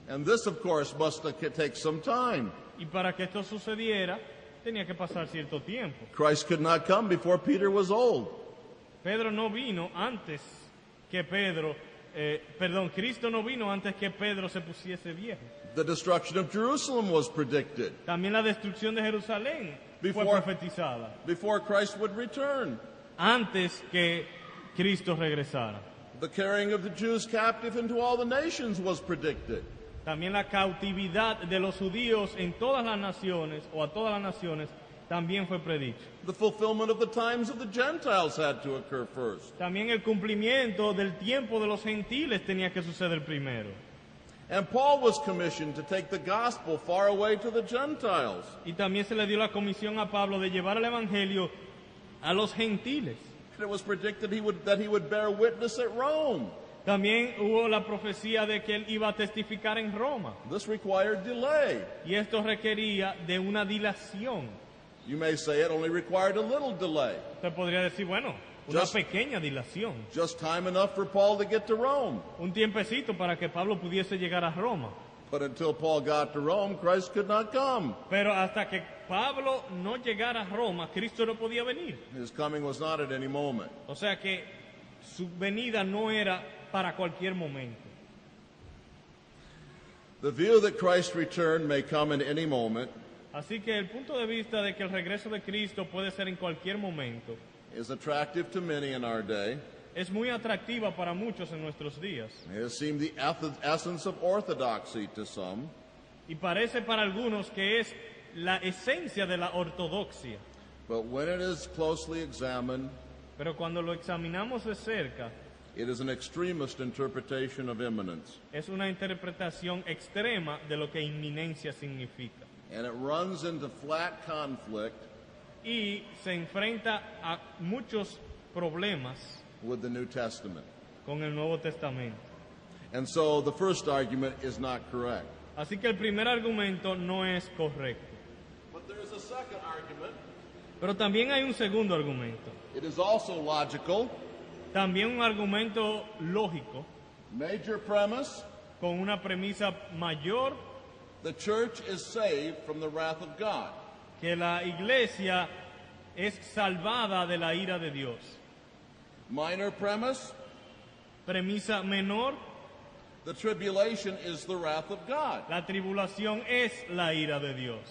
And this, of course, must take some time. Y para que esto sucediera, tenía que pasar cierto tiempo. Christ could not come before Peter was old. Pedro no vino antes que Cristo no vino antes que Pedro se pusiese viejo. The destruction of Jerusalem was predicted También la destrucción de Jerusalén fue Before- profetizada before Christ would return. antes que Cristo regresara. The carrying of the Jews captive into all the nations was predicted. También la cautividad de los judíos en todas las naciones o a todas las naciones también fue predicho. The fulfillment of the times of the Gentiles had to occur first. También el cumplimiento del tiempo de los gentiles tenía que suceder primero. And Paul was commissioned to take the gospel far away to the Gentiles. Y también se le dio la comisión a Pablo de llevar el evangelio a los gentiles. And it was predicted that he would bear witness at Rome. También hubo la profecía de que él iba a testificar en Roma. This required delay. Y esto requería de una dilación. You may say it only required a little delay. Usted podría decir, bueno, una Just- pequeña dilación. Just time enough for Paul to get to Rome. Un tiempecito para que Pablo pudiese llegar a Roma. But until Paul got to Rome, Christ could not come. Pero hasta que Pablo no llegara a Roma, Cristo no podía venir. His coming was not at any moment. O sea que su venida no era para cualquier momento. The view that Christ's return may come in any moment Así que el punto de vista de que el regreso de Cristo puede ser en cualquier momento is attractive to many in our day. es muy atractiva para muchos en nuestros días. It has seemed the essence of orthodoxy to some. Y parece para algunos que es la esencia de la ortodoxia. But when it is closely examined, Pero cuando lo examinamos de cerca, it is an extremist interpretation of imminence. es una interpretación extrema de lo que inminencia significa. And it runs into flat conflict Y se enfrenta a muchos problemas with the New Testament. con el Nuevo Testamento. And so the first argument is not correct. Así que el primer argumento no es correcto. But there is a second argument. Pero también hay un segundo argumento, It is also logical. también un argumento lógico, Major premise, con una premisa mayor, the church is saved from the wrath of God. que la iglesia es salvada de la ira de Dios. Minor premise, Premisa menor, the tribulation is the wrath of God. la tribulación es la ira de Dios.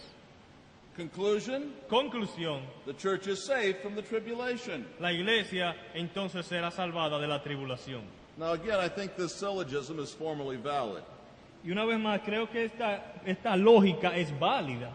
Conclusion, Conclusión, the church is saved from the tribulation. la iglesia entonces será salvada de la tribulación. Now again, I think this syllogism is formally valid. Y una vez más, creo que esta lógica es válida.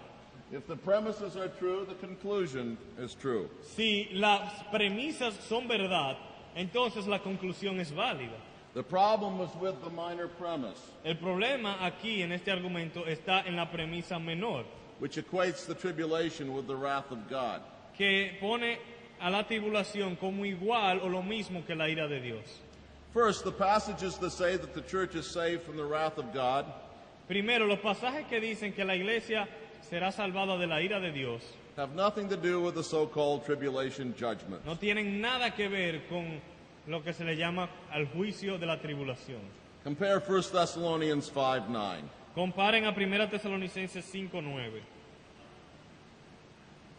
If the premises are true, the conclusion is true. Si las premisas son verdad, entonces la conclusión es válida. The problem was with the minor premise, El problema aquí en este argumento está en la premisa menor, which equates the tribulation with the wrath of God. que pone a la tribulación como igual o lo mismo que la ira de Dios. First, the passages that say that the church is saved from the wrath of God Primero, los pasajes que dicen que la iglesia será salvada de la ira de Dios have nothing to do with the so-called tribulation judgment. no tienen nada que ver con lo que se le llama al juicio de la tribulación. Compare 1 Thessalonians 5:9. Comparen a 1 Tesalonicenses 5:9.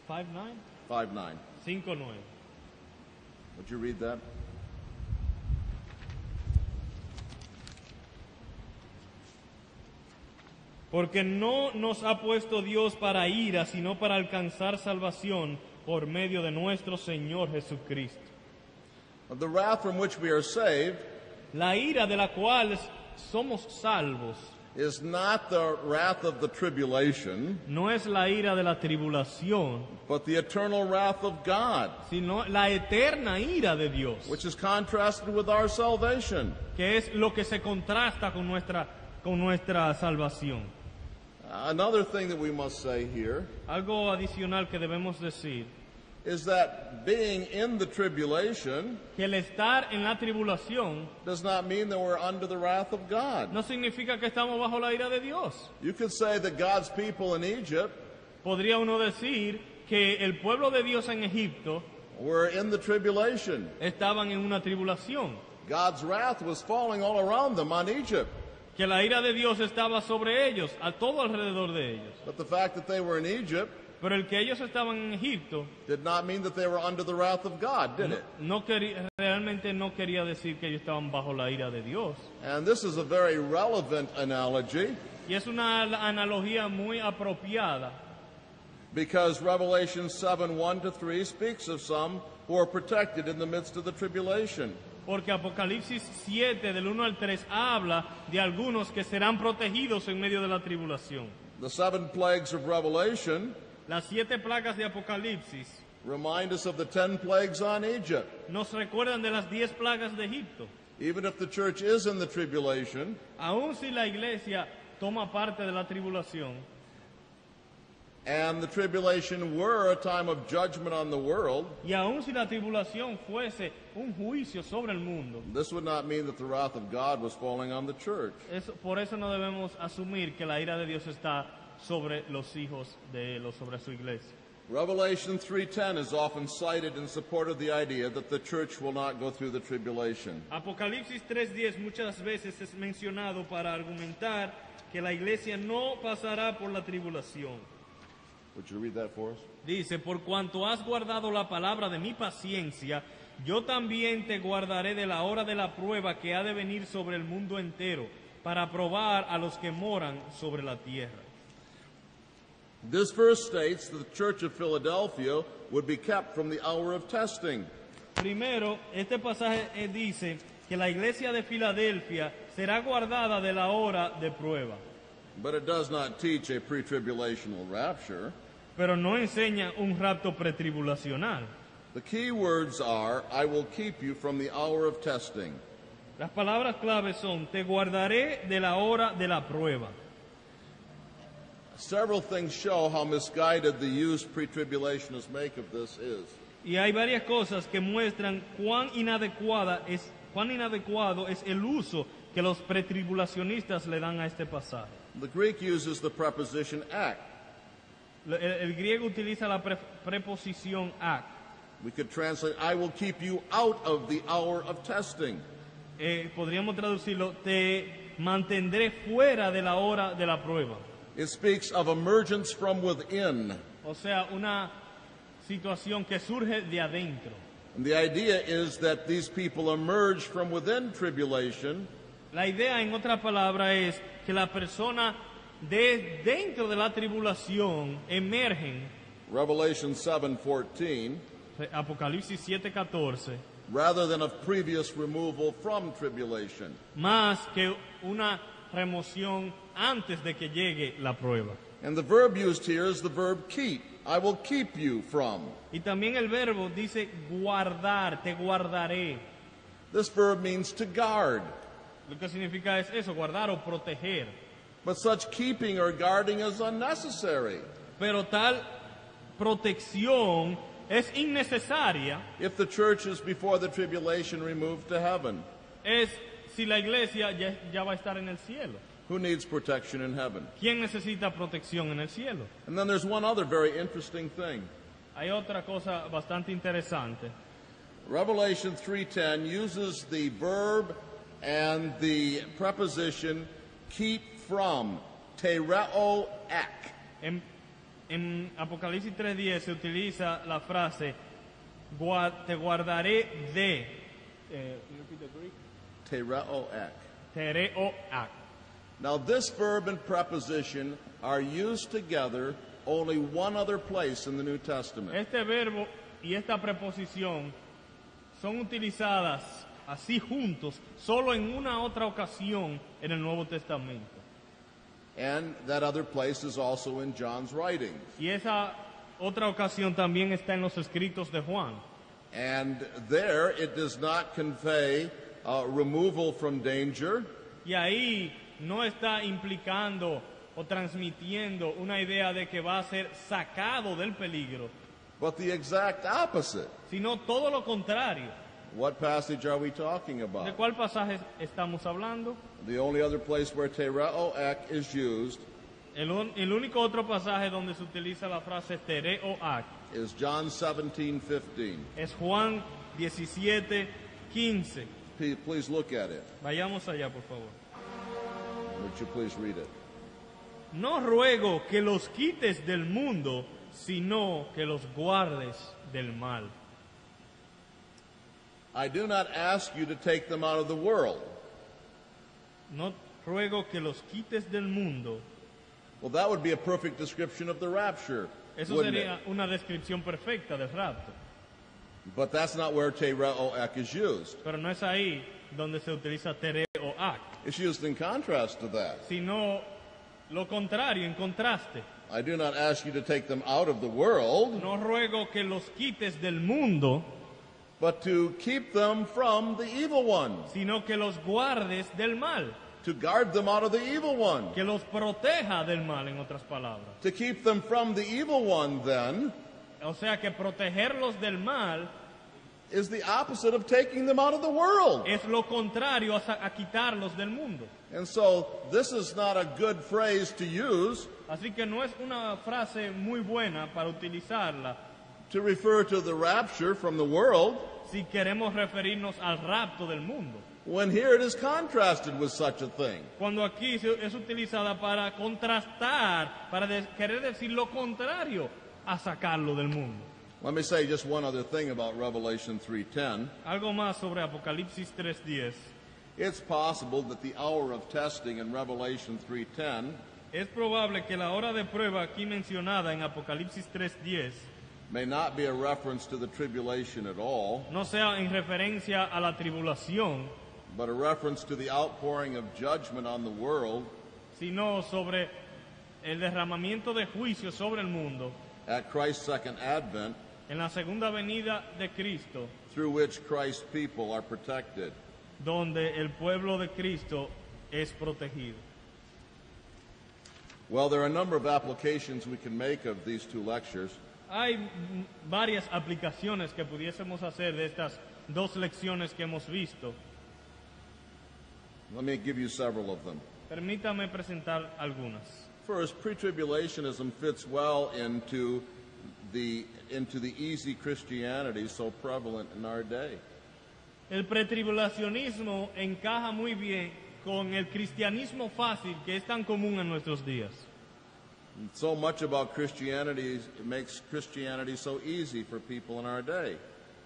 5:9? 5:9. 5:9. Would you read that? Porque no nos ha puesto Dios para ira, sino para alcanzar salvación por medio de nuestro Señor Jesucristo. The wrath from which we are saved La ira de la cual somos salvos is not the wrath of the tribulation, no es la ira de la tribulación, but the eternal wrath of God, sino la eterna ira de Dios, which is contrasted with our salvation. que es lo que se contrasta con nuestra salvación. Another thing that we must say here Algo adicional que debemos decir, is that being in the tribulation que el estar en la tribulación does not mean that we're under the wrath of God. no significa que estamos bajo la ira de Dios. You could say that God's people in Egypt Podría uno decir que el pueblo de Dios en Egipto were in the tribulation. estaban en una tribulación, God's wrath was falling all around them on Egypt. que la ira de Dios estaba sobre ellos, a todo alrededor de ellos. But the fact that they were in Egypt Pero el que ellos estaban en Egipto did not mean that they were under the wrath of God, did it? realmente no quería decir que ellos estaban bajo la ira de Dios. And this is a very relevant analogy Y es una analogía muy apropiada, because Revelation 7:1-3 speaks of some who are protected in the midst of the tribulation. porque Apocalipsis 7, del 1 al 3, habla de algunos que serán protegidos en medio de la tribulación. The 7 plagues of Revelation Las 7 plagas de Apocalipsis remind us of the 10 plagues on Egypt. nos recuerdan de las 10 plagas de Egipto. Even if the church is in the tribulation, Aun si la iglesia toma parte de la tribulación, and the tribulation were a time of judgment on the world, y aun si la tribulación fuese un juicio sobre el mundo, this would not mean that the wrath of God was falling on the church. por eso no debemos asumir que la ira de Dios está sobre los hijos de él o sobre su iglesia. Revelation 3:10 is often cited in support of the idea that the church will not go through the tribulation. Apocalipsis 3:10 muchas veces es mencionado para argumentar que la iglesia no pasará por la tribulación. Would you read that for us? Dice, por cuanto has guardado la palabra de mi paciencia, yo también te guardaré de la hora de la prueba que ha de venir sobre el mundo entero, para probar a los que moran sobre la tierra. This verse states that the church of Philadelphia would be kept from the hour of testing. Primero, este pasaje dice que la iglesia de Filadelfia será guardada de la hora de prueba, But it does not teach a pre-tribulational rapture. pero no enseña un rapto pretribulacional. The key words are, I will keep you from the hour of testing. Las palabras claves son, te guardaré de la hora de la prueba. Several things show how misguided the use pre-tribulationists make of this is. Y hay varias cosas que muestran cuán inadecuado es el uso que los pretribulacionistas le dan a este pasaje. The Greek uses the preposition act. El griego utiliza la preposición ac. We could translate, I will keep you out of the hour of testing. Podríamos traducirlo, te mantendré fuera de la hora de la prueba. It speaks of emergence from within. O sea, una situación que surge de adentro. And the idea is that these people emerge from within tribulation. La idea, en otra palabra, es que la persona de dentro de la tribulación emergen, Revelation 7:14, Apocalipsis 7:14, rather than of previous removal from tribulation. más que una remoción antes de que llegue la prueba. And the verb used here is the verb keep. I will keep you from. Y también el verbo dice guardar, te guardaré. This verb means to guard. Lo que significa es eso, guardar o proteger. But such keeping or guarding is unnecessary Pero tal protección es innecesaria if the church is before the tribulation removed to heaven. es si la iglesia ya va a estar en el cielo. Who needs protection in heaven? ¿Quién necesita protección en el cielo? And then there's one other very interesting thing. Hay otra cosa bastante interesante. Revelation 3:10 uses the verb and the preposition keep from, tereo ek. En Apocalipsis 3:10 se utiliza la frase te guardaré de Tereo ek. tereo ac. Now this verb and preposition are used together only one other place in the New Testament. Este verbo y esta preposición son utilizadas así juntos solo en una otra ocasión en el Nuevo Testamento. And that other place is also in John's writings. Y esa otra ocasión también está en los escritos de Juan. And there it does not convey removal from danger, Y ahí no está implicando o transmitiendo una idea de que va a ser sacado del peligro, but the exact opposite. sino todo lo contrario. What passage are we talking ¿De about? cuál pasaje estamos hablando? The only other place where tereo ek is used El único otro pasaje donde se utiliza la frase tereo ac is John 17:15. es Juan 17:15. Please look at it. Vayamos allá, por favor. Would you please read it? No ruego que los quites del mundo, sino que los guardes del mal. I do not ask you to take them out of the world. No ruego que los quites del mundo. Well, that would be a perfect description of the rapture, Eso wouldn't sería it? una descripción perfecta del rapto. But that's not where tereo ek is used. Pero no es ahí donde se utiliza tereo ac, It's used in contrast to that. sino lo contrario, en contraste. I do not ask you to take them out of the world, No ruego que los quites del mundo, but to keep them from the evil one, sino que los guardes del mal, to guard them out of the evil one. que los proteja del mal, en otras palabras. To keep them from the evil one, then, O sea que protegerlos del mal is the opposite of taking them out of the world. es lo contrario a quitarlos del mundo. And so, this is not a good phrase to use Así que no es una frase muy buena para utilizarla to refer to the rapture from the world, si queremos referirnos al rapto del mundo. when here it is contrasted with such a thing. Cuando aquí es utilizada para contrastar, para querer decir lo contrario a sacarlo del mundo. Let me say just one other thing about Revelation 3:10. Algo más sobre Apocalipsis 3:10. It's possible that the hour of testing in Revelation 3:10 Es probable que la hora de prueba aquí mencionada en Apocalipsis 3:10 may not be a reference to the tribulation at all, no sea en referencia a la tribulación, but a reference to the outpouring of judgment on the world sino sobre el derramamiento de juicio sobre el mundo at Christ's second advent, en la segunda venida de Cristo, through which Christ's people are protected. donde el pueblo de Cristo es protegido. Well, there are a number of applications we can make of these two lectures. Hay varias aplicaciones que pudiésemos hacer de estas dos lecciones que hemos visto. Let me give you several of them. Permítame presentar algunas. First, pre-tribulationism fits well into the easy Christianity so prevalent in our day. El pretribulacionismo encaja muy bien con el cristianismo fácil que es tan común en nuestros días. And so much about Christianity makes Christianity so easy for people in our day.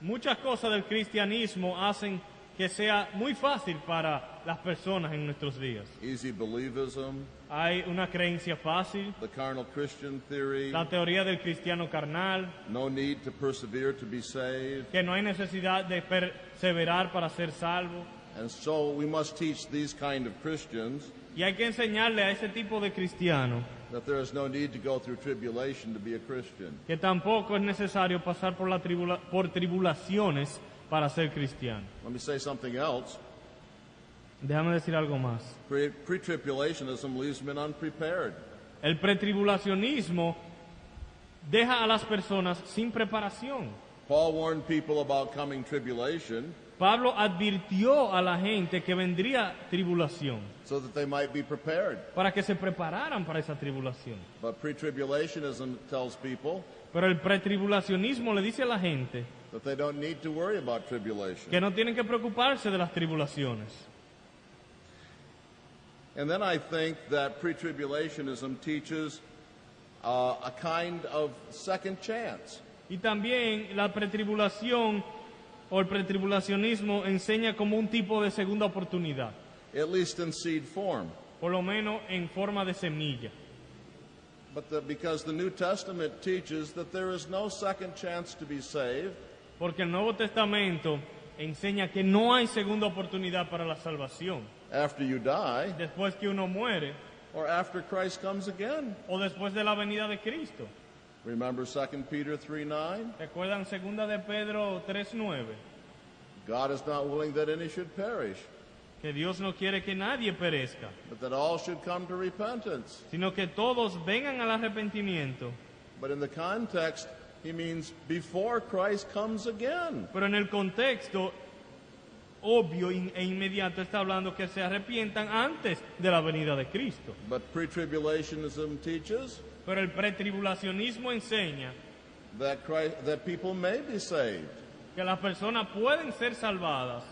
Muchas cosas del cristianismo hacen que sea muy fácil para las personas en nuestros días. Easy believism, Hay una creencia fácil, the carnal Christian theory, la teoría del cristiano carnal, no need to persevere to be saved. que no hay necesidad de perseverar para ser salvo. And so we must teach these kind of Christians Y hay que enseñarle a ese tipo de cristiano that there is no need to go through tribulation to be a Christian. que tampoco es necesario pasar por, por tribulaciones para ser cristiano. Let me say something else. Déjame decir algo más. Pre-tribulationism leaves men unprepared. El pretribulacionismo deja a las personas sin preparación. Paul warned people about coming tribulation Pablo advirtió a la gente que vendría tribulación so that they might be prepared. para que se prepararan para esa tribulación. But pre-tribulationism tells people Pero el pretribulacionismo le dice a la gente that they don't need to worry about tribulation. que no tienen que preocuparse de las tribulaciones. And then I think that pre-tribulationism teaches a kind of second chance. Y también la pretribulación o el pretribulacionismo enseña como un tipo de segunda oportunidad, At least in seed form. por lo menos en forma de semilla. But because the New Testament teaches that there is no second chance to be saved, Porque el Nuevo Testamento enseña que no hay segunda oportunidad para la salvación. after you die Después que uno muere or after Christ comes again. o después de la venida de Cristo. Remember 2 Peter 3:9? ¿Recuerdan 2 de Pedro 3:9? God is not willing that any should perish, Que Dios no quiere que nadie perezca, but that all should come to repentance. sino que todos vengan al arrepentimiento. But in the context, he means before Christ comes again. Pero en el contexto obvio e inmediato está hablando que se arrepientan antes de la venida de Cristo. But pre-tribulationism teaches Pero el pretribulacionismo enseña that people may be saved que las personas pueden ser salvadas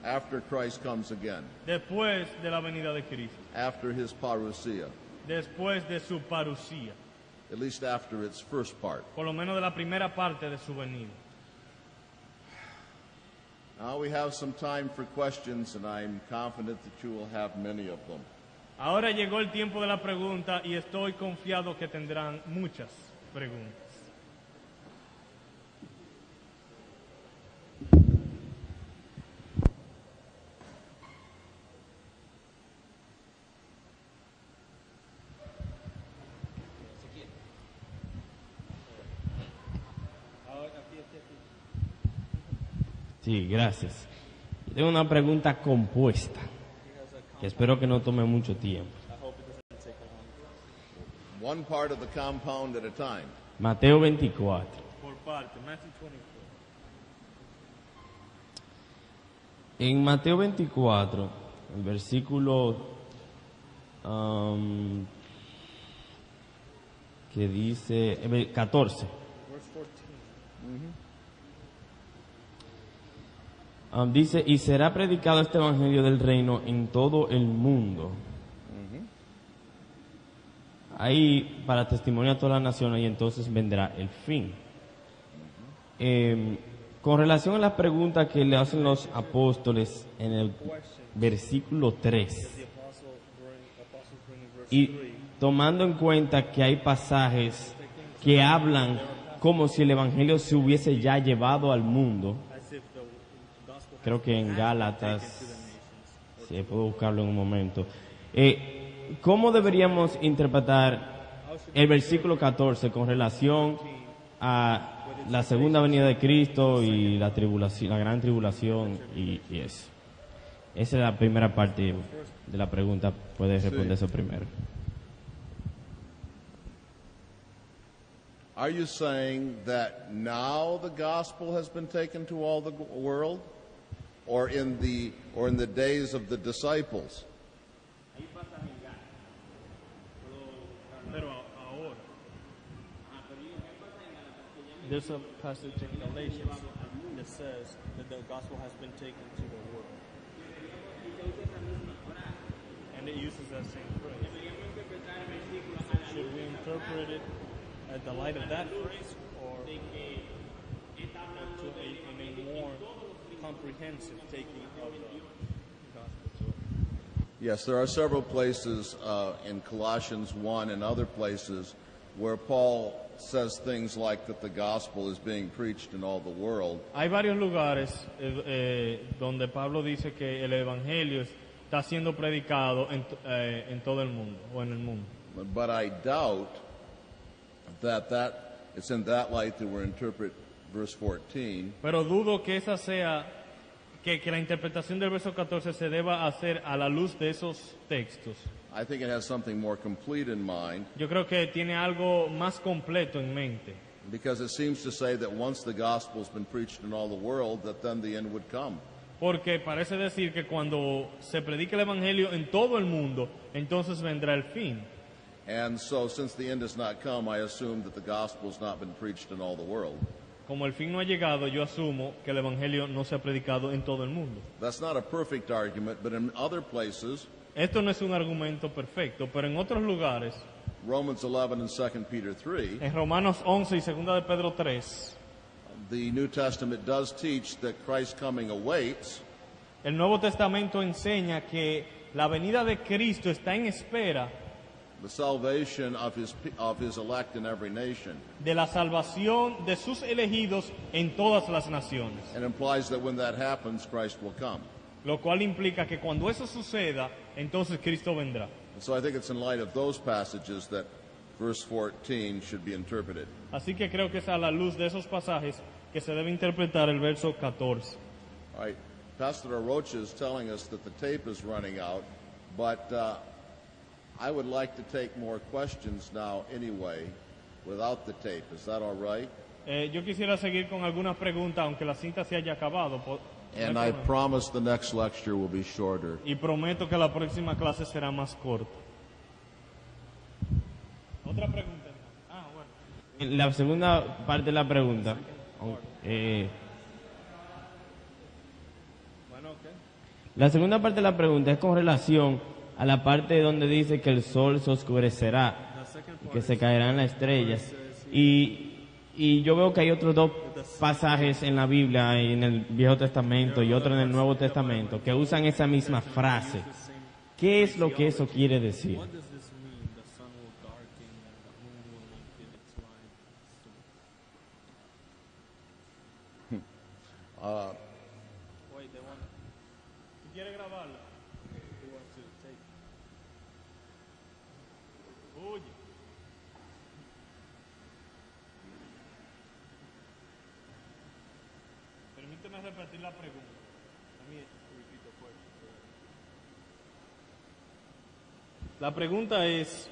after Christ comes again, después de la venida de Cristo, after his parousia, después de su parucía, at least after its first part. por lo menos de la primera parte de su venida. Now we have some time for questions, and I'm confident that you will have many of them. Ahora llegó el tiempo de la pregunta y estoy confiado que tendrán muchas preguntas. Sí, gracias. Tengo una pregunta compuesta, que espero que no tome mucho tiempo. One part of the compound at a time. Mateo 24. Por parte, Matthew 24. En Mateo 24, el versículo que dice 14. Dice, y será predicado este evangelio del reino en todo el mundo. Ahí para testimonio a todas las naciones y entonces vendrá el fin. Con relación a la pregunta que le hacen los apóstoles en el versículo 3, y tomando en cuenta que hay pasajes que hablan como si el evangelio se hubiese ya llevado al mundo, creo que en Gálatas, si puedo buscarlo en un momento, ¿cómo deberíamos interpretar el versículo 14 con relación a la segunda venida de Cristo y la tribulación, la gran tribulación y eso? Esa es la primera parte de la pregunta. Puedes responder eso primero. Are you saying that now the gospel has been taken to all the world, or in the days of the disciples? There's a passage in Galatians that says that the gospel has been taken to the world. And it uses that same phrase. So should we interpret it at the light of that phrase or to in a more comprehensive taking of the gospel to it? Yes, there are several places in Colossians 1 and other places where Paul says things like that the gospel is being preached in all the world. Hay varios lugares donde Pablo dice que el evangelio está siendo predicado en todo el mundo o en el mundo. But I doubt that it's in that light that we're interpret verse 14. Pero dudo que esa sea que la interpretación del verso 14 se deba hacer a la luz de esos textos. I think it has something more complete in mind, Yo creo que tiene algo más completo en mente, because it seems to say that once the gospel's been preached in all the world, that then the end would come. porque parece decir que cuando se predica el evangelio en todo el mundo, entonces vendrá el fin. And so since the end has not come, I assume that the gospel's not been preached in all the world. Como el fin no ha llegado, yo asumo que el evangelio no se ha predicado en todo el mundo. That's not a perfect argument, but in other places, Esto no es un argumento perfecto, pero en otros lugares, Romans 11 and 2 Peter 3, en Romanos 11 y 2 de Pedro 3, the New Testament does teach that Christ's coming awaits, el Nuevo Testamento enseña que la venida de Cristo está en espera the salvation of his elect in every nation, de la salvación de sus elegidos en todas las naciones, and implies that when that happens, Christ will come. lo cual implica que cuando eso suceda, entonces Cristo vendrá. And so I think it's in light of those passages that verse 14 should be interpreted. Así que creo que es a la luz de esos pasajes que se debe interpretar el verso 14. All right, Pastor Arocha is telling us that the tape is running out, but I would like to take more questions now anyway, without the tape. Is that all right? Yo quisiera seguir con algunas preguntas, aunque la cinta se haya acabado. And I promise the next lecture will be shorter. Y prometo que la próxima clase será más corta. Otra pregunta. Bueno. La segunda parte de la pregunta. La segunda parte de la pregunta es con relación a la parte donde dice que el sol se oscurecerá y que se caerán las estrellas. Y yo veo que hay otros dos pasajes en la Biblia, en el Viejo Testamento y otro en el Nuevo Testamento, que usan esa misma frase. ¿Qué es lo que eso quiere decir? ¿Quiere grabarlo? Oye. Permíteme repetir la pregunta. La pregunta es,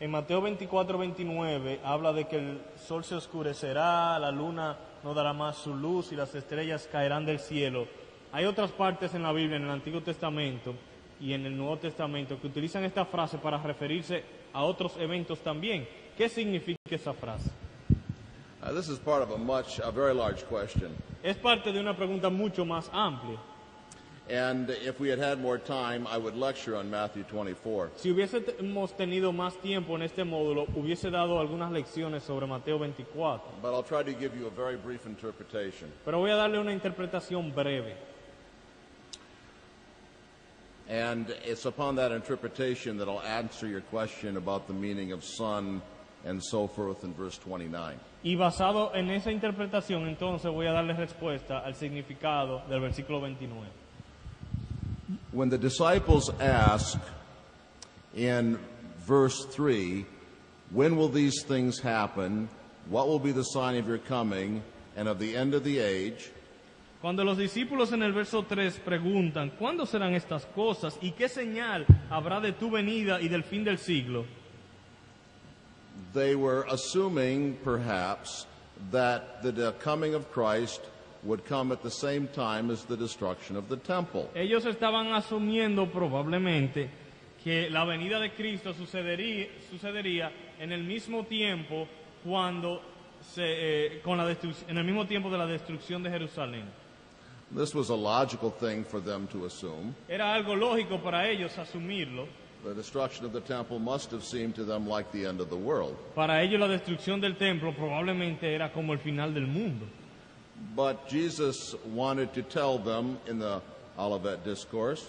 en Mateo 24:29 habla de que el sol se oscurecerá, la luna no dará más su luz y las estrellas caerán del cielo. Hay otras partes en la Biblia, en el Antiguo Testamento y en el Nuevo Testamento, que utilizan esta frase para referirse a otros eventos también. ¿Qué significa esa frase? This is part of a very large question. Es parte de una pregunta mucho más amplia. And if we had had more time, I would lecture on Matthew 24. Si hubiésemos tenido más tiempo en este módulo, hubiese dado algunas lecciones sobre Mateo 24. But I'll try to give you a very brief interpretation. Pero voy a darle una interpretación breve. And it's upon that interpretation that I'll answer your question about the meaning of sun and so forth in verse 29. Y basado en esa interpretación, entonces voy a darle respuesta al significado del versículo 29. When the disciples ask in verse 3, when will these things happen? What will be the sign of your coming and of the end of the age? Cuando los discípulos en el verso 3 preguntan, ¿cuándo serán estas cosas y qué señal habrá de tu venida y del fin del siglo? They were assuming, perhaps, that the coming of Christ would come at the same time as the destruction of the temple. Ellos estaban asumiendo probablemente que la venida de Cristo sucedería en el mismo tiempo cuando en el mismo tiempo de la destrucción de Jerusalén. This was a logical thing for them to assume. Era algo lógico para ellos asumirlo. The destruction of the temple must have seemed to them like the end of the world. Para ellos la destrucción del templo probablemente era como el final del mundo. But Jesus wanted to tell them in the Olivet Discourse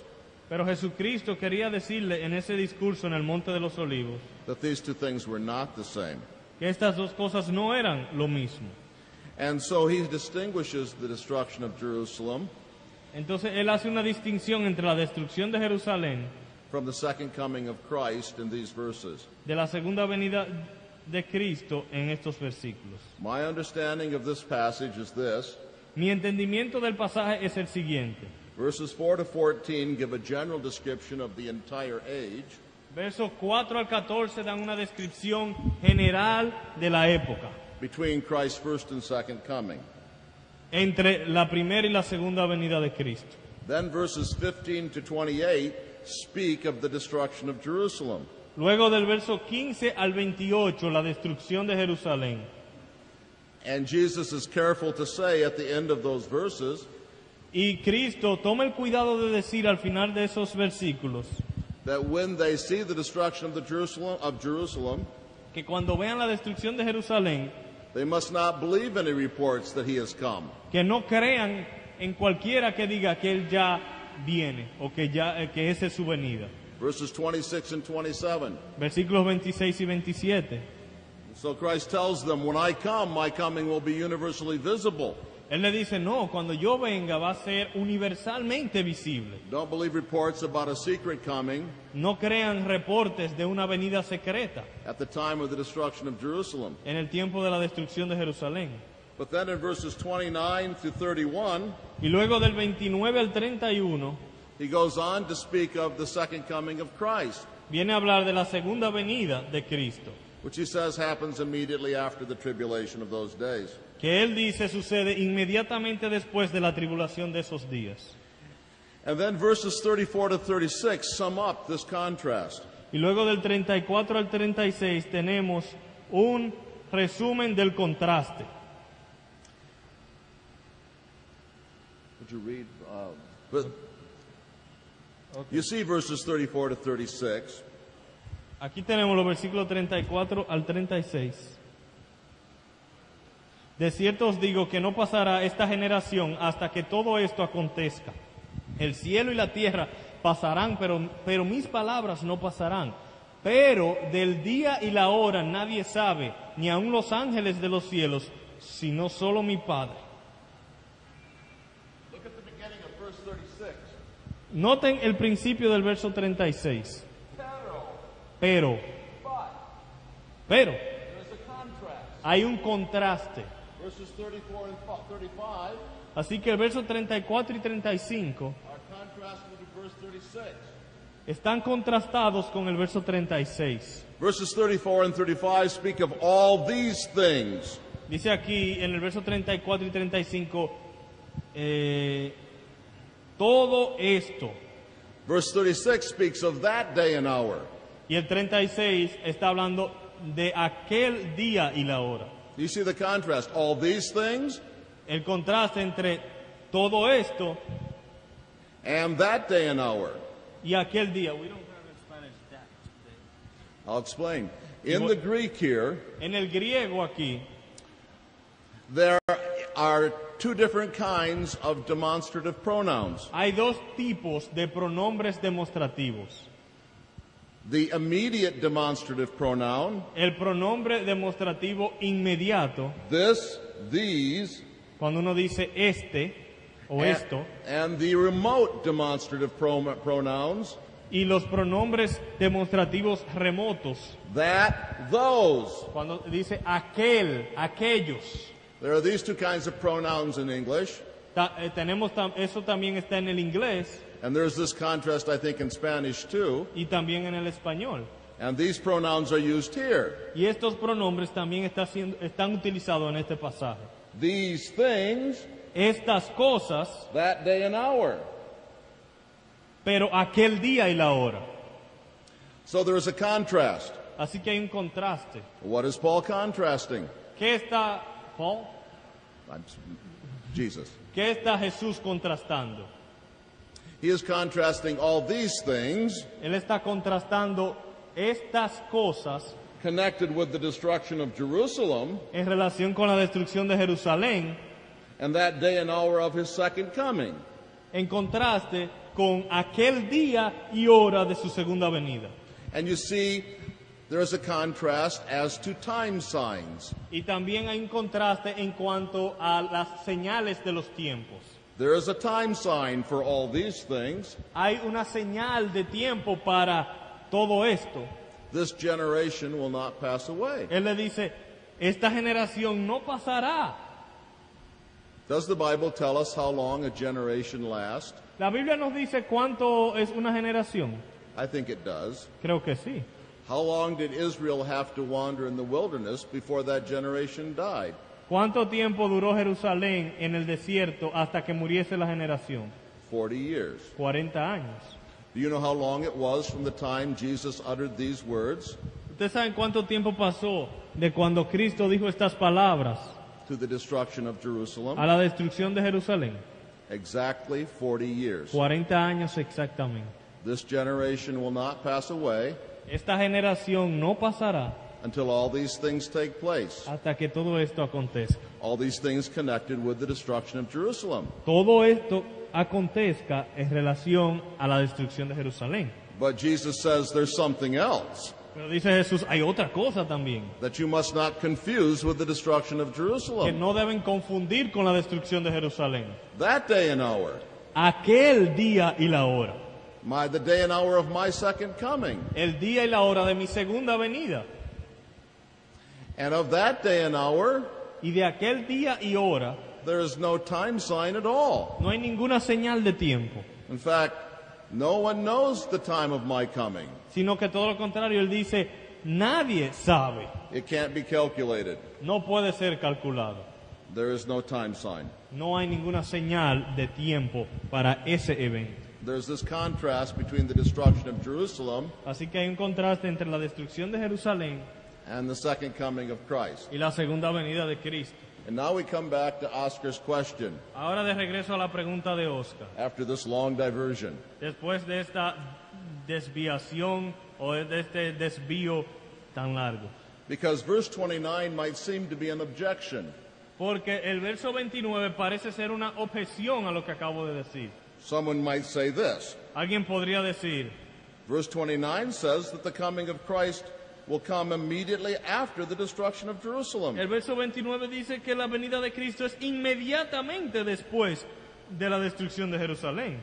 Pero Jesucristo quería decirle en ese discurso en el Monte de los Olivos that these two things were not the same. que estas dos cosas no eran lo mismo. And so he distinguishes the destruction of Jerusalem Entonces él hace una distinción entre la destrucción de Jerusalén from the second coming of Christ in these verses. de la segunda venida de Cristo en estos versículos. My understanding of this passage is this. Mi entendimiento del pasaje es el siguiente. Verses 4 to 14 give a general description of the entire age. Versos 4 al 14 dan una descripción general de la época Between Christ's first and second coming. entre la primera y la segunda venida de Cristo. Then verses 15 to 28 speak of the destruction of Jerusalem. Luego del verso 15 al 28, la destrucción de Jerusalén. And Jesus is careful to say at the end of those verses Y Cristo toma el cuidado de decir al final de esos versículos that when they see the destruction of Jerusalem, que cuando vean la destrucción de Jerusalén, they must not believe any reports that he has come. que no crean en cualquiera que diga que él ya viene o que que esa es su venida. Verses 26 and 27. Versículos 26 y 27. So Christ tells them, when I come, my coming will be universally visible. Él le dice, no, cuando yo venga va a ser universalmente visible. Don't believe reports about a secret coming No crean reportes de una venida secreta at the time of the destruction of Jerusalem. en el tiempo de la destrucción de Jerusalén. But then in verses 29 to 31, Y luego del 29 al 31 he goes on to speak of the second coming of Christ, viene a hablar de la segunda venida de Cristo, which he says happens immediately after the tribulation of those days. que él dice sucede inmediatamente después de la tribulación de esos días. And then verses 34 to 36 sum up this contrast. Y luego del 34 al 36 tenemos un resumen del contraste. Would you read? You see verses 34 to 36. Aquí tenemos los versículos 34 al 36. De cierto os digo que no pasará esta generación hasta que todo esto acontezca. El cielo y la tierra pasarán, pero mis palabras no pasarán. Pero del día y la hora nadie sabe, ni aun los ángeles de los cielos, sino solo mi Padre. Look at the beginning of verse 36. Noten el principio del verso 36. Pero, There's a contrast. hay un contraste. Verses 34 and 35 Así que el verso 34 y 35 are contrasted with verse 36. están contrastados con el verso 36. Verses 34 and 35 speak of all these things. Dice aquí en el verso 34 y 35, todo esto. Verse 36 speaks of that day and hour. Y el 36 está hablando de aquel día y la hora. You see the contrast? All these things El contraste entre todo esto and that day and hour. y aquel día. We don't have in Spanish that today. I'll explain. In the Greek here, En el griego aquí there are two different kinds of demonstrative pronouns. hay dos tipos de pronombres demostrativos. The immediate demonstrative pronoun, El pronombre demostrativo inmediato, this, these, cuando uno dice este o esto, and the remote demonstrative pronouns, y los pronombres demostrativos remotos, that, those. cuando dice aquel, aquellos. There are these two kinds of pronouns in English, Eso también está en el inglés and there's this contrast, I think, in Spanish too. y también en el español. And these pronouns are used here. Y estos pronombres también están utilizados en este pasaje. These things, Estas cosas, that day and hour. pero aquel día y la hora. So there is a contrast. Así que hay un contraste. What is Paul contrasting? ¿Qué está Paul? Jesus. ¿Qué está Jesús contrastando? He is contrasting all these things Él está contrastando estas cosas connected with the destruction of Jerusalem en relación con la destrucción de Jerusalén, and that day and hour of his second coming. en contraste con aquel día y hora de su segunda venida. And you see, there is a contrast as to time signs. Y también hay un contraste en cuanto a las señales de los tiempos. There is a time sign for all these things. Hay una señal de tiempo para todo esto. This generation will not pass away. Él le dice, esta generación no pasará. Does the Bible tell us how long a generation lasts? La Biblia nos dice cuánto es una generación. I think it does. Creo que sí. How long did Israel have to wander in the wilderness before that generation died? ¿Cuánto tiempo duró Jerusalén en el desierto hasta que muriese la generación? 40 years. 40 años. Do you know how long it was from the time Jesus uttered these words ¿Ustedes saben cuánto tiempo pasó de cuando Cristo dijo estas palabras to the destruction of Jerusalem? a la destrucción de Jerusalén? Exactly 40 years. 40 años exactamente. This generation will not pass away Esta generación no pasará until all these things take place. hasta que todo esto acontezca. All these things connected with the destruction of Jerusalem. Todo esto acontezca en relación a la destrucción de Jerusalén. But Jesus says there's something else Pero dice Jesús, hay otra cosa también, that you must not confuse with the destruction of que Jerusalem. no deben confundir con la destrucción de Jerusalén. That day and hour, Aquel día y la hora. the day and hour of my second coming. El día y la hora de mi segunda venida. And of that day and hour, Y de aquel día y hora there is no time sign at all. no hay ninguna señal de tiempo, In fact, no one knows the time of my coming. sino que todo lo contrario, él dice, nadie sabe, It can't be calculated. no puede ser calculado. There is no time sign. No hay ninguna señal de tiempo para ese evento. There's this contrast between the destruction of Jerusalem Así que hay un contraste entre la destrucción de Jerusalén and the second coming of Christ. y la segunda venida de Cristo. And now we come back to Oscar's question Ahora de regreso a la pregunta de Oscar. after this long diversion. Después de esta desviación o de este desvío tan largo. Because verse 29 might seem to be an objection. Porque el verso 29 parece ser una objeción a lo que acabo de decir. Someone might say this. Alguien podría decir, Verse 29 says that the coming of Christ will come immediately after the destruction of Jerusalem. el verso 29 dice que la venida de Cristo es inmediatamente después de la destrucción de Jerusalén.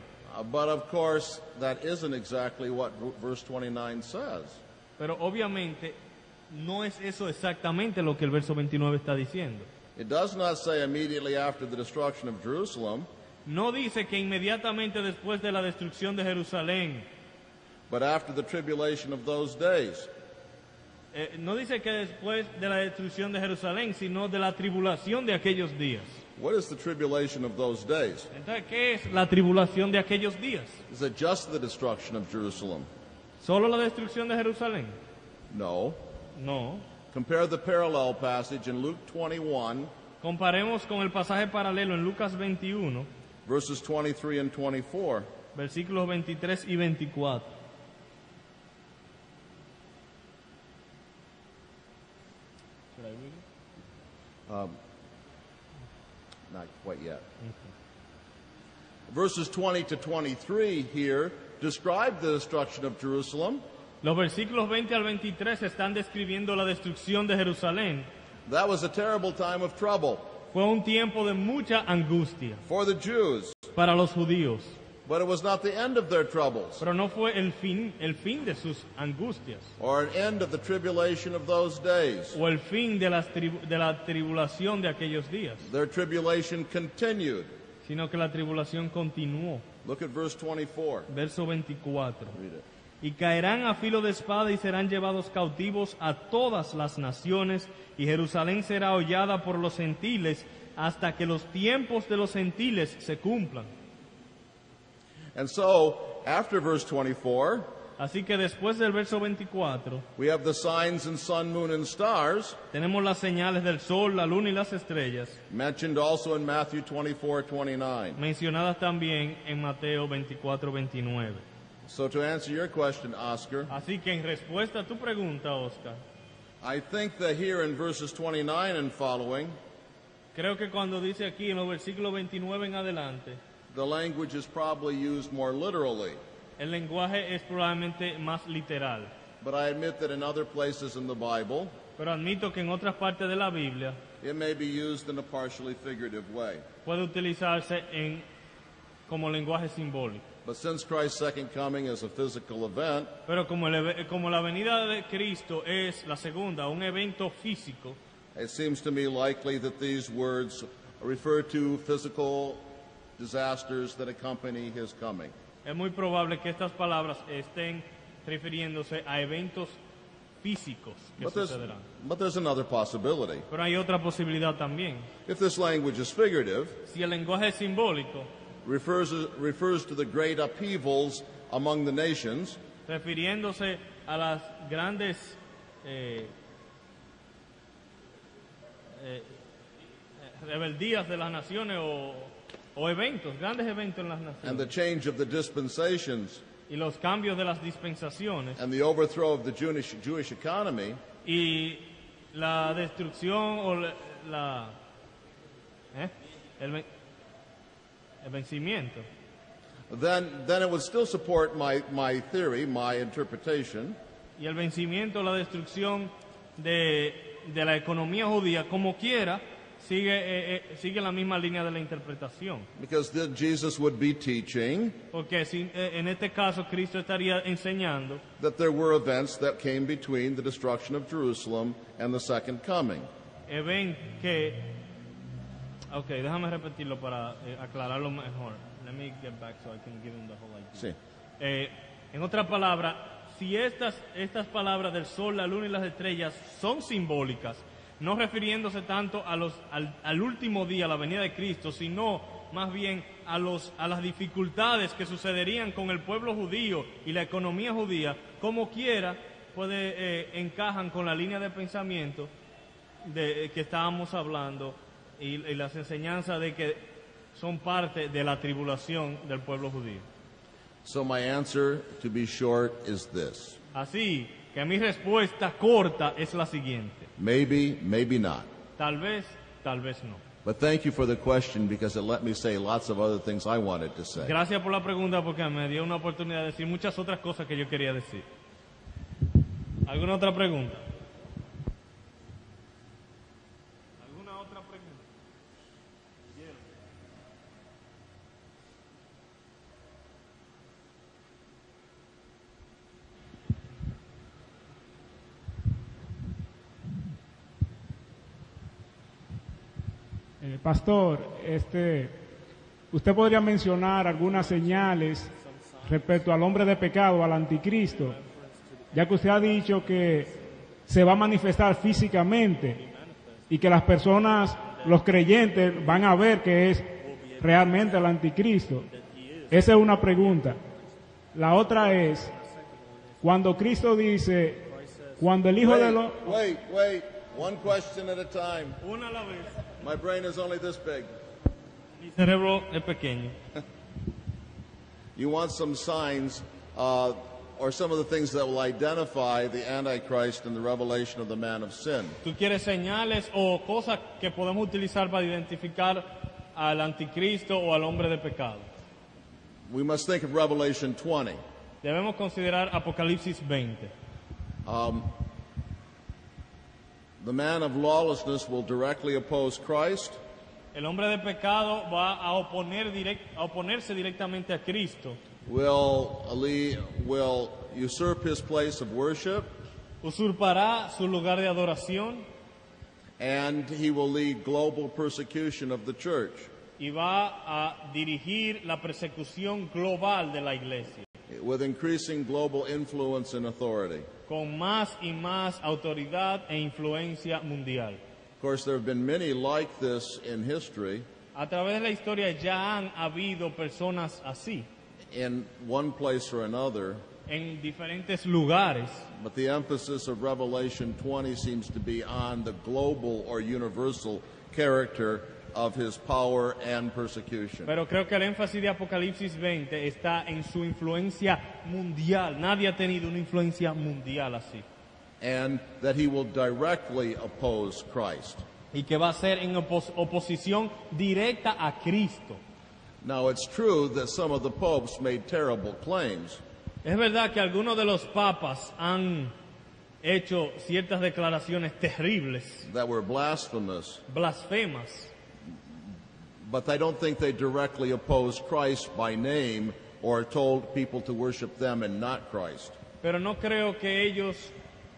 But of course, that isn't exactly what verse 29 says. Pero obviamente no es eso exactamente lo que el verso 29 está diciendo. It does not say immediately after the destruction of Jerusalem, No dice que inmediatamente después de la destrucción de Jerusalén, but after the tribulation of those days. no dice que después de la destrucción de Jerusalén, sino de la tribulación de aquellos días. What is the tribulation of those days? Entonces, ¿qué es la tribulación de aquellos días? Is it just the destruction of Jerusalem? ¿Solo la destrucción de Jerusalén? No. No. Compare the parallel passage in Luke 21, Comparemos con el pasaje paralelo en Lucas 21, verses 23 and 24. versículos 23 y 24. Not quite yet. Verses 20 to 23 here describe the destruction of Jerusalem. Los versículos 20 al 23 están describiendo la destrucción de Jerusalén. That was a terrible time of trouble Fue un tiempo de mucha angustia for the Jews, para los judíos, but it was not the end of their troubles pero no fue el fin de sus angustias or an end of the tribulation of those days. o el fin de la tribulación de aquellos días, Their tribulation continued. sino que la tribulación continuó. Look at verse 24. Verso 24. Read it. Y caerán a filo de espada y serán llevados cautivos a todas las naciones, y Jerusalén será hollada por los gentiles hasta que los tiempos de los gentiles se cumplan. And so, after verse 24, Así que después del verso 24, we have the signs in sun, moon, and stars, tenemos las señales del sol, la luna y las estrellas, mentioned also in Matthew 24:29. mencionadas también en Mateo 24:29. So to answer your question, Oscar, Así que en respuesta a tu pregunta, Oscar, I think that here in verses 29 and following, creo que cuando dice aquí en los versículos 29 en adelante, the language is probably used more literally. el lenguaje es probablemente más literal. But I admit that in other places in the Bible, Pero admito que en otras partes de la Biblia it may be used in a partially figurative way. puede utilizarse como lenguaje simbólico. But since Christ's second coming is a physical event, Pero como la venida de Cristo es la segunda, un evento físico, it seems to me likely that these words refer to physical disasters that accompany his coming. es muy probable que estas palabras estén refiriéndose a eventos físicos que sucederán. But there's another possibility. Pero hay otra posibilidad también. If this language is figurative, Si el lenguaje es simbólico, refers to the great upheavals among the nations, refiriéndose a las grandes rebeldías de las naciones o eventos, grandes eventos en las and the naciones, change of the dispensations, y los cambios de las dispensaciones, and the overthrow of the Jewish economy, y la destrucción o el vencimiento, then it would still support my theory, my interpretation, y el vencimiento, la destrucción de la economía judía, como quiera, sigue la misma línea de la interpretación. because then Jesus would be teaching Porque en este caso Cristo estaría enseñando that there were events that came between the destruction of Jerusalem and the second coming. ven que... Ok, déjame repetirlo para aclararlo mejor. Let me get back so I can give him the whole idea. Sí. En otras palabras, si estas palabras del sol, la luna y las estrellas son simbólicas, no refiriéndose tanto al último día, la venida de Cristo, sino más bien a las dificultades que sucederían con el pueblo judío y la economía judía, como quiera, encajan con la línea de pensamiento que estábamos hablando y las enseñanzas de que son parte de la tribulación del pueblo judío. So my answer, to be short, is this. Así que mi respuesta corta es la siguiente: Maybe, maybe not. tal vez no. But thank you for the question because it let me say lots of other things I wanted to say. Gracias por la pregunta porque me dio una oportunidad de decir muchas otras cosas que yo quería decir. ¿Alguna otra pregunta? ¿Alguna otra pregunta? Pastor, ¿usted podría mencionar algunas señales respecto al hombre de pecado, al anticristo? Ya que usted ha dicho que se va a manifestar físicamente y que las personas, los creyentes, van a ver que es realmente el anticristo. Esa es una pregunta. La otra es, cuando Cristo dice, cuando el Hijo de los... Wait. One question at a time. Una a la vez. My brain is only this big. Mi cerebro es pequeño. You want some signs or some of the things that will identify the Antichrist and the revelation of the man of sin. ¿Tú quieres señales o cosas que podemos utilizar para identificar al anticristo o al hombre de pecado? We must think of Revelation 20. Debemos considerar Apocalipsis 20. The man of lawlessness will directly oppose Christ. El hombre de pecado va a oponerse directamente a Cristo. Will usurp his place of worship, Usurpará su lugar de adoración and he will lead global persecution of the church. y va a dirigir la persecución global de la iglesia, With increasing global influence and authority. con más y más autoridad e influencia mundial. Of course, there have been many like this in history. A través de la historia ya han habido personas así. In one place or another, en diferentes lugares. But the emphasis of Revelation 20 seems to be on the global or universal character of his power and persecution. Pero creo que el énfasis de Apocalipsis 20 está en su influencia mundial. Nadie ha tenido una influencia mundial así. And that he will directly oppose Christ. Y que va a ser en oposición directa a Cristo. Now, it's true that some of the popes made terrible claims. Es verdad que algunos de los papas han hecho ciertas declaraciones terribles, That were blasphemous, blasfemas, but I don't think they directly opposed Christ by name or told people to worship them and not Christ. pero no creo que ellos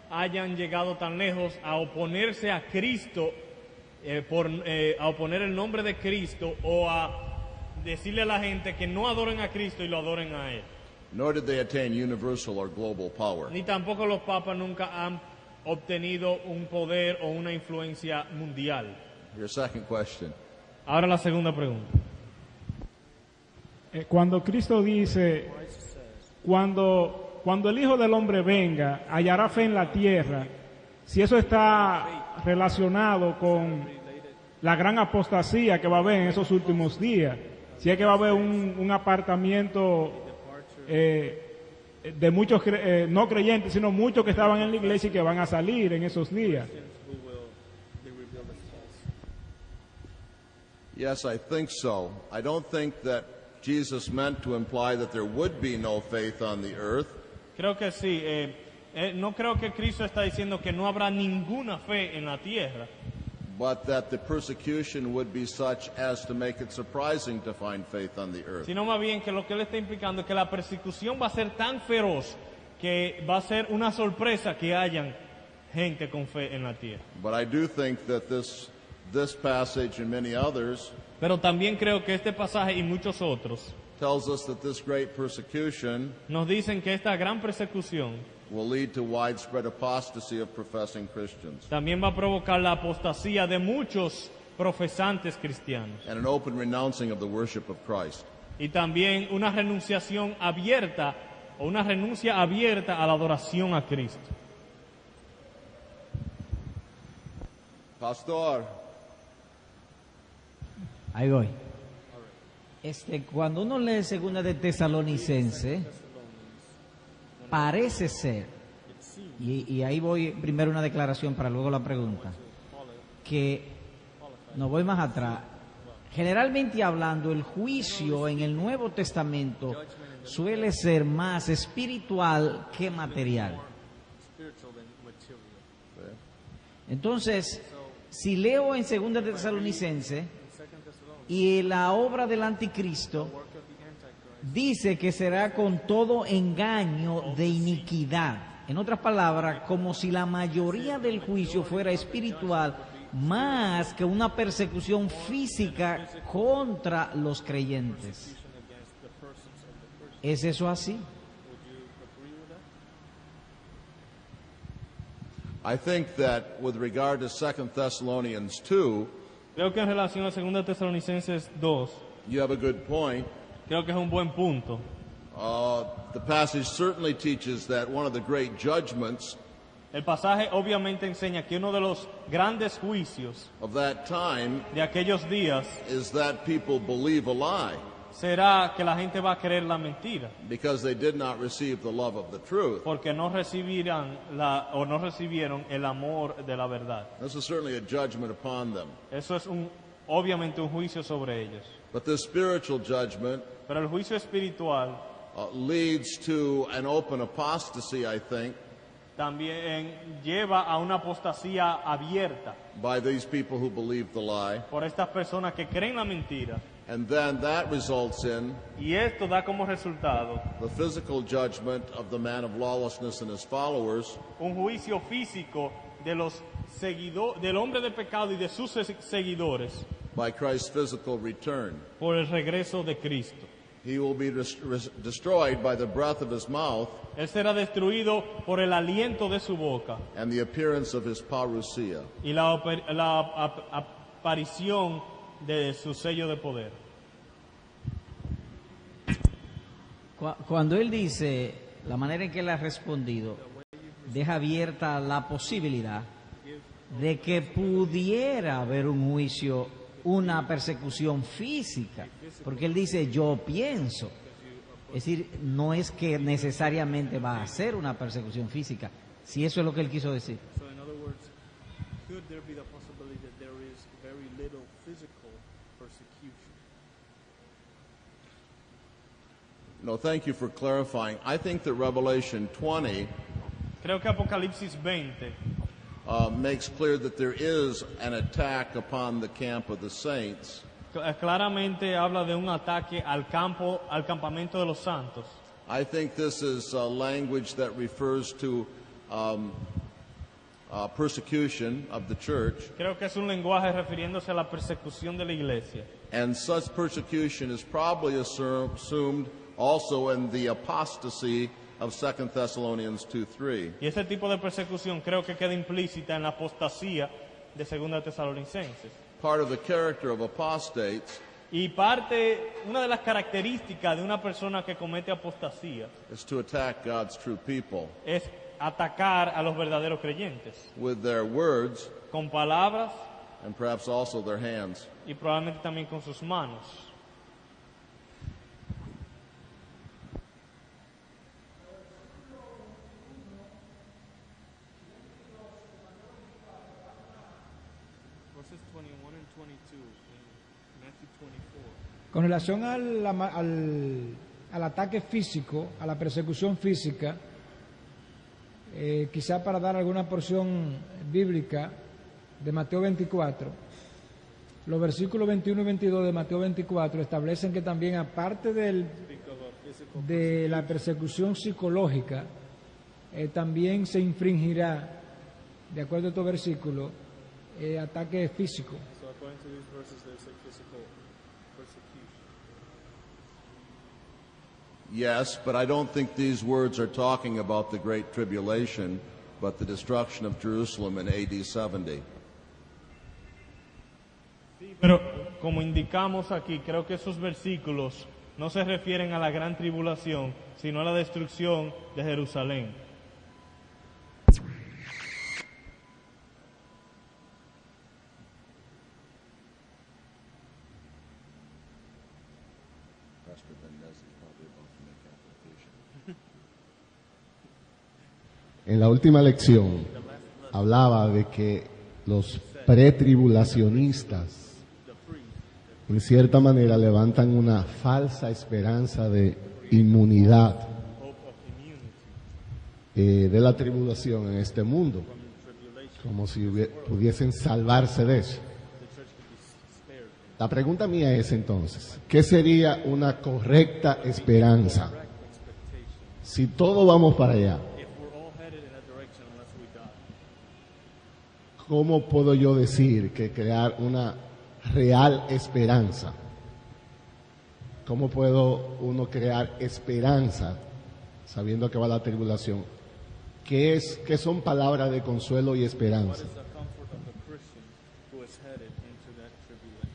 hayan llegado tan lejos a oponerse a Cristo, a oponer el nombre de Cristo o a decirle a la gente que no adoren a Cristo y lo adoren a Él. Nor did they attain universal or global power. Ni tampoco los papas nunca han obtenido un poder o una influencia mundial. Your second question. Ahora la segunda pregunta. Cuando Cristo dice, cuando el Hijo del Hombre venga, hallará fe en la tierra, si eso está relacionado con la gran apostasía que va a haber en esos últimos días, si es que va a haber un apartamiento de muchos no creyentes, sino muchos que estaban en la iglesia y que van a salir en esos días. Yes, I think so. I don't think that Jesus meant to imply that there would be no faith on the earth. Creo que sí. No creo que Cristo está diciendo que no habrá ninguna fe en la tierra, But that the persecution would be such as to make it surprising to find faith on the earth. sino más bien que lo que él está implicando es que la persecución va a ser tan feroz que va a ser una sorpresa que hayan gente con fe en la tierra. But I do think that this passage and many others Pero también creo que este pasaje y muchos otros tells us that this great persecution nos dicen que esta gran persecución will lead to widespread apostasy of professing Christians también va a provocar la apostasía de muchos profesantes cristianos and an open renouncing of the worship of Christ. y también una renunciación abierta o una renuncia abierta a la adoración a Cristo. Pastor, Ahí voy. Cuando uno lee Segunda de Tesalonicense, parece ser, y ahí voy primero una declaración para luego la pregunta, que no voy más atrás. Generalmente hablando, el juicio en el Nuevo Testamento suele ser más espiritual que material. Entonces, si leo en Segunda de Tesalonicense y la obra del anticristo dice que será con todo engaño de iniquidad. En otras palabras, como si la mayoría del juicio fuera espiritual más que una persecución física contra los creyentes. ¿Es eso así? I think that with regard to 2 Thessalonians 2, Creo que en relación a 2 Tesalonicenses 2, you have a good point. creo que es un buen punto. The passage certainly teaches that one of the great judgments El pasaje obviamente enseña que uno de los grandes juicios of that time de aquellos días is that people believe a lie será que la gente va a creer la mentira because they did not receive the love of the truth. porque no recibirán no recibieron el amor de la verdad. This is certainly a judgment upon them. Eso es obviamente un juicio sobre ellos. But this spiritual judgment Pero el juicio espiritual leads to an open apostasy, I think, también lleva a una apostasía abierta by these people who believe the lie. por estas personas que creen la mentira. And then that results in Y esto da como resultado the physical judgment of the man of lawlessness and his followers, un juicio físico de los del hombre de pecado y de sus seguidores by Christ's physical return. por el regreso de Cristo. He will be destroyed by the breath of his mouth Él será destruido por el aliento de su boca and the appearance of his parousia. y la aparición de su sello de poder. Cuando él dice la manera en que él ha respondido, deja abierta la posibilidad de que pudiera haber un juicio, una persecución física, porque él dice yo pienso, es decir, no es que necesariamente va a ser una persecución física, si eso es lo que él quiso decir. So in other words, could there be the possibility that there is very little physical persecution? No, thank you for clarifying. I think that Revelation 20 Creo que Apocalipsis 20 makes clear that there is an attack upon the camp of the saints. claramente habla de un ataque al campamento de los santos. I think this is language that refers to persecution of the church, Creo que es un lenguaje refiriéndose a la persecución de la iglesia. and such persecution is probably assumed also in the apostasy of 2 Thessalonians 2:3. Y ese tipo de persecución creo que queda implícita en la apostasía de 2 Tesalonicenses. Part of the character of apostates Y una de las características de una persona que comete apostasía is to attack God's true people es atacar a los verdaderos creyentes with their words con palabras and perhaps also their hands. y probablemente también con sus manos. Verses 21 and 22 in Matthew 24. Con relación al ataque físico, a la persecución física, quizá para dar alguna porción bíblica de Mateo 24, los versículos 21 y 22 de Mateo 24 establecen que también aparte de la persecución psicológica, también se infringirá, de acuerdo a estos versículos, ataque físico. So according to these verses, there's a physical persecution. Yes, but I don't think these words are talking about the Great Tribulation, but the destruction of Jerusalem in AD 70. Pero como indicamos aquí, creo que esos versículos no se refieren a la gran tribulación, sino a la destrucción de Jerusalén. En la última lección hablaba de que los pretribulacionistas en cierta manera levantan una falsa esperanza de inmunidad de la tribulación en este mundo, como si pudiesen salvarse de eso. La pregunta mía es entonces, ¿qué sería una correcta esperanza? Si todos vamos para allá, ¿cómo puedo yo decir que crear una real esperanza? ¿Cómo puedo uno crear esperanza sabiendo que va la tribulación? ¿Qué son palabras de consuelo y esperanza? What is the comfort of the Christian who is headed into that tribulation?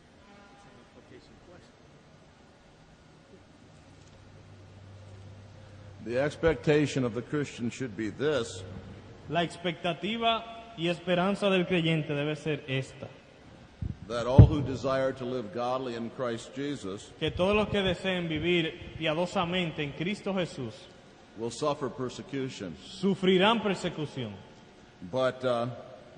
It's an implication question. The expectation of the Christian should be this: La expectativa y esperanza del creyente debe ser esta: that all who desire to live godly in Christ Jesus que todos los que deseen vivir piadosamente en Cristo Jesús will suffer persecution, sufrirán persecución, but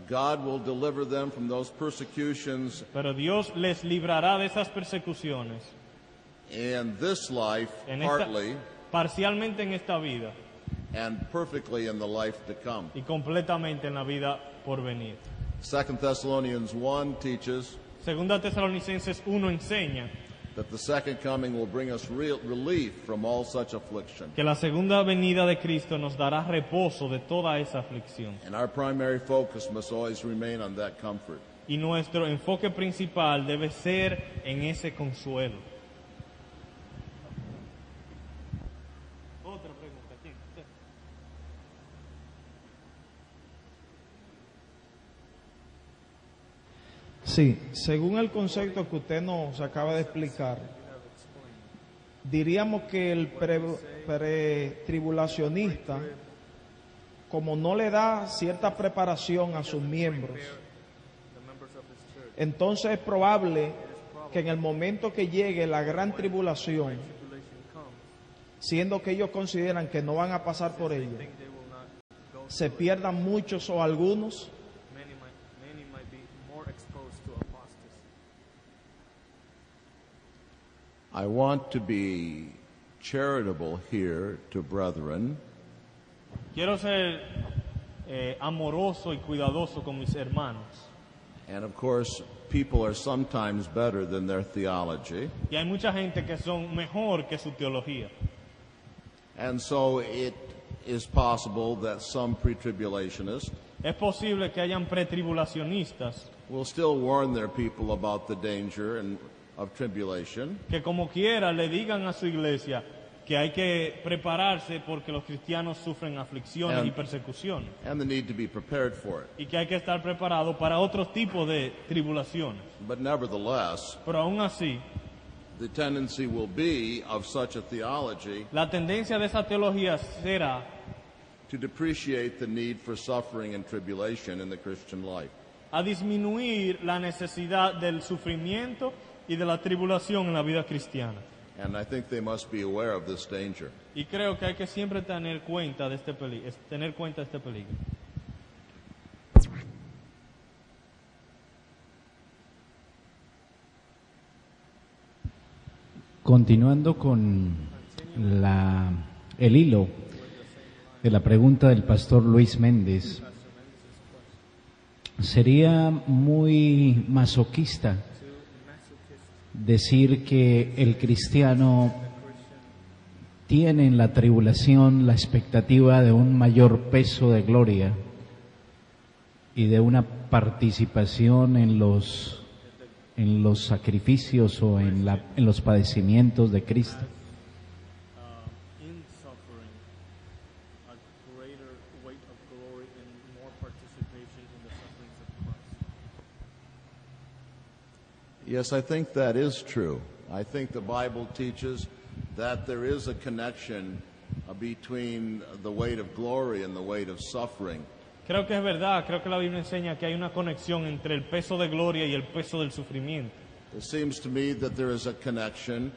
God will deliver them from those persecutions pero Dios les librará de esas persecuciones in this life, partly, parcialmente en esta vida and perfectly in the life to come. y completamente en la vida por venir. 2 Thessalonians 1 teaches Segunda Tesalonicenses 1 enseña that the second coming will bring us relief from all such affliction. que la segunda venida de Cristo nos dará reposo de toda esa aflicción. And our primary focus must always remain on that comfort. Y nuestro enfoque principal debe ser en ese consuelo. Otra pregunta, ¿quién? ¿Usted? Sí, según el concepto que usted nos acaba de explicar, diríamos que el pretribulacionista, como no le da cierta preparación a sus miembros, entonces es probable que en el momento que llegue la gran tribulación, siendo que ellos consideran que no van a pasar por ella, se pierdan muchos o algunos. Many might be more exposed to apostasy. I want to be charitable here to brethren, Quiero ser amoroso y cuidadoso con mis hermanos. and of course, people are sometimes better than their theology, Y hay mucha gente que son mejor que su teología. and so it is possible that some pre-tribulationists Es posible que hayan pretribulacionistas will still warn their people about the danger of tribulation, que como quiera le digan a su iglesia que hay que prepararse porque los cristianos sufren aflicciones y persecuciones and the need to be prepared for it. y que hay que estar preparado para otros tipos de tribulaciones. But nevertheless, Pero aún así, the tendency will be of such a theology la tendencia de esa teología será to depreciate the need for suffering and tribulation in the Christian life. a disminuir la necesidad del sufrimiento y de la tribulación en la vida cristiana. And I think they must be aware of this danger. Y creo que hay que siempre tener cuenta de este peligro. Continuando con el hilo de la pregunta del pastor Luis Méndez, sería muy masoquista decir que el cristiano tiene en la tribulación la expectativa de un mayor peso de gloria y de una participación en los sacrificios o en los padecimientos de Cristo. In suffering, a greater weight of glory and more participation in the sufferings of Christ. Yes, I think that is true. I think the Bible teaches that there is a connection between the weight of glory and the weight of suffering. Creo que es verdad, creo que la Biblia enseña que hay una conexión entre el peso de gloria y el peso del sufrimiento. It seems to me that there is a connection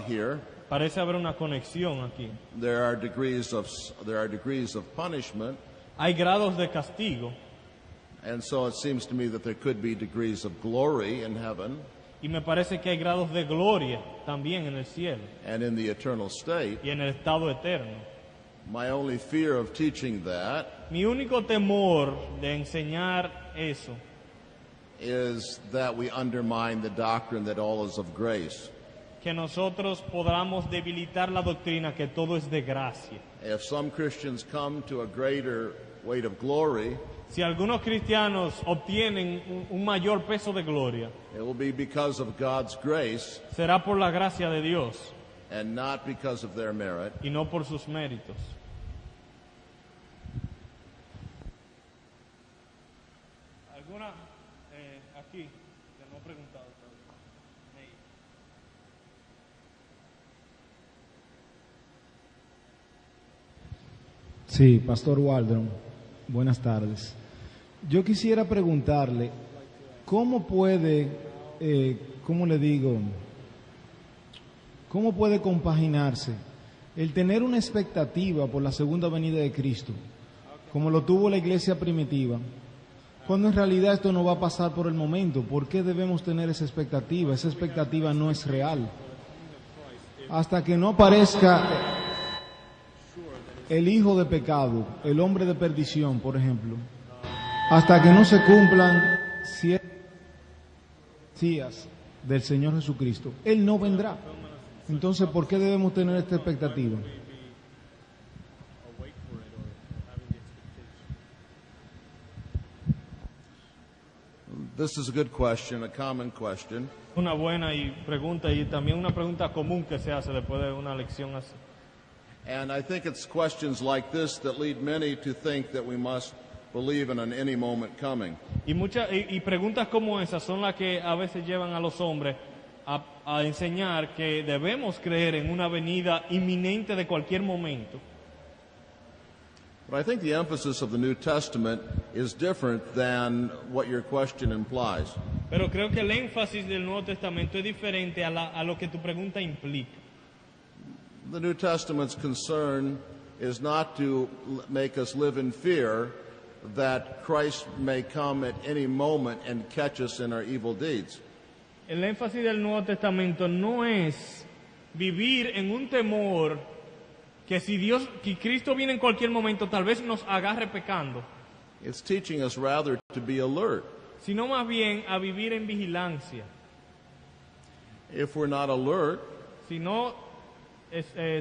here. Parece haber una conexión aquí. There are degrees of punishment, Hay grados de castigo and so it seems to me that there could be degrees of glory in heaven y me parece que hay grados de gloria también en el cielo and in the eternal state. y en el estado eterno. My only fear of teaching that Mi único temor de enseñar eso is that we undermine the doctrine that all is of grace. que nosotros podamos debilitar la doctrina que todo es de gracia. If some Christians come to a greater weight of glory, Si algunos cristianos obtienen un mayor peso de gloria, it will be because of God's grace será por la gracia de Dios and not because of their merit. y no por sus méritos. ¿Alguna aquí que no he preguntado todavía? Sí, Pastor Waldron, buenas tardes. Yo quisiera preguntarle, ¿cómo puede, cómo le digo, cómo puede compaginarse el tener una expectativa por la segunda venida de Cristo, como lo tuvo la iglesia primitiva, cuando en realidad esto no va a pasar por el momento? ¿Por qué debemos tener esa expectativa? Esa expectativa no es real. Hasta que no aparezca el hijo de pecado, el hombre de perdición, por ejemplo, hasta que no se cumplan 7 días del Señor Jesucristo, Él no vendrá. Entonces, ¿por qué debemos tener esta expectativa? This is a good question, a common question. Una buena pregunta y también una pregunta común que se hace después de una lección así. And I think it's questions like this that lead many to think that we must believe in an any moment coming. Y preguntas como esas son las que a veces llevan a los hombres a enseñar que debemos creer en una venida inminente de cualquier momento. But I think the emphasis of the New Testament is different than what your question implies. Pero creo que el énfasis del Nuevo Testamento es diferente a lo que tu pregunta implica. The New Testament's concern is not to make us live in fear that Christ may come at any moment and catch us in our evil deeds. El énfasis del Nuevo Testamento no es vivir en un temor que que Cristo viene en cualquier momento, tal vez nos agarre pecando, It's teaching us rather to be alert. sino más bien a vivir en vigilancia. If we're not alert, Si no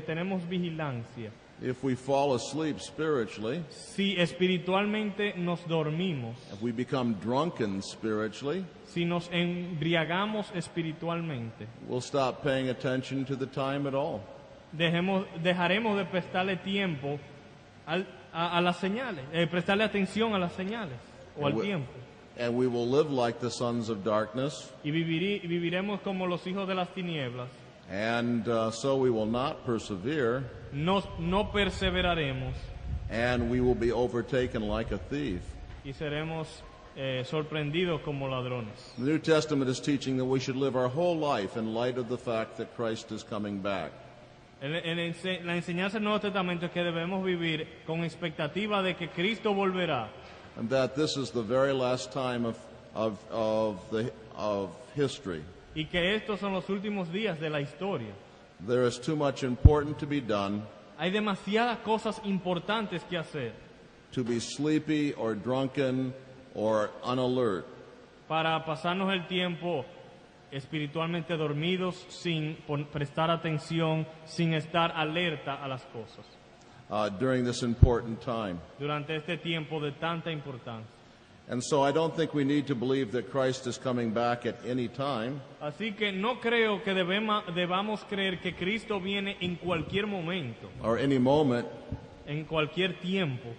tenemos vigilancia, if we fall asleep spiritually, si espiritualmente nos dormimos, if we become drunken spiritually, si nos embriagamos espiritualmente, we'll stop paying attention to the time at all. dejaremos de prestarle tiempo a las señales, prestarle atención a las señales o al tiempo. And we will live like the sons of darkness, Y viviremos como los hijos de las tinieblas. and so we will not persevere, No perseveraremos and we will be overtaken like a thief. y seremos sorprendidos como ladrones. The New Testament is teaching that we should live our whole life in light of the fact that Christ is coming back. La enseñanza del Nuevo Testamento es que debemos vivir con expectativa de que Cristo volverá And that this is the very last time of history. y que estos son los últimos días de la historia. There is too much important to be done Hay demasiadas cosas importantes que hacer to be sleepy or drunken or unalert. para pasarnos el tiempo espiritualmente dormidos, sin prestar atención, sin estar alerta a las cosas, During this important time. durante este tiempo de tanta importancia. And so I don't think we need to believe that Christ is coming back at any time. Así que no creo que debamos creer que Cristo viene en cualquier momento, Or any moment, en cualquier tiempo,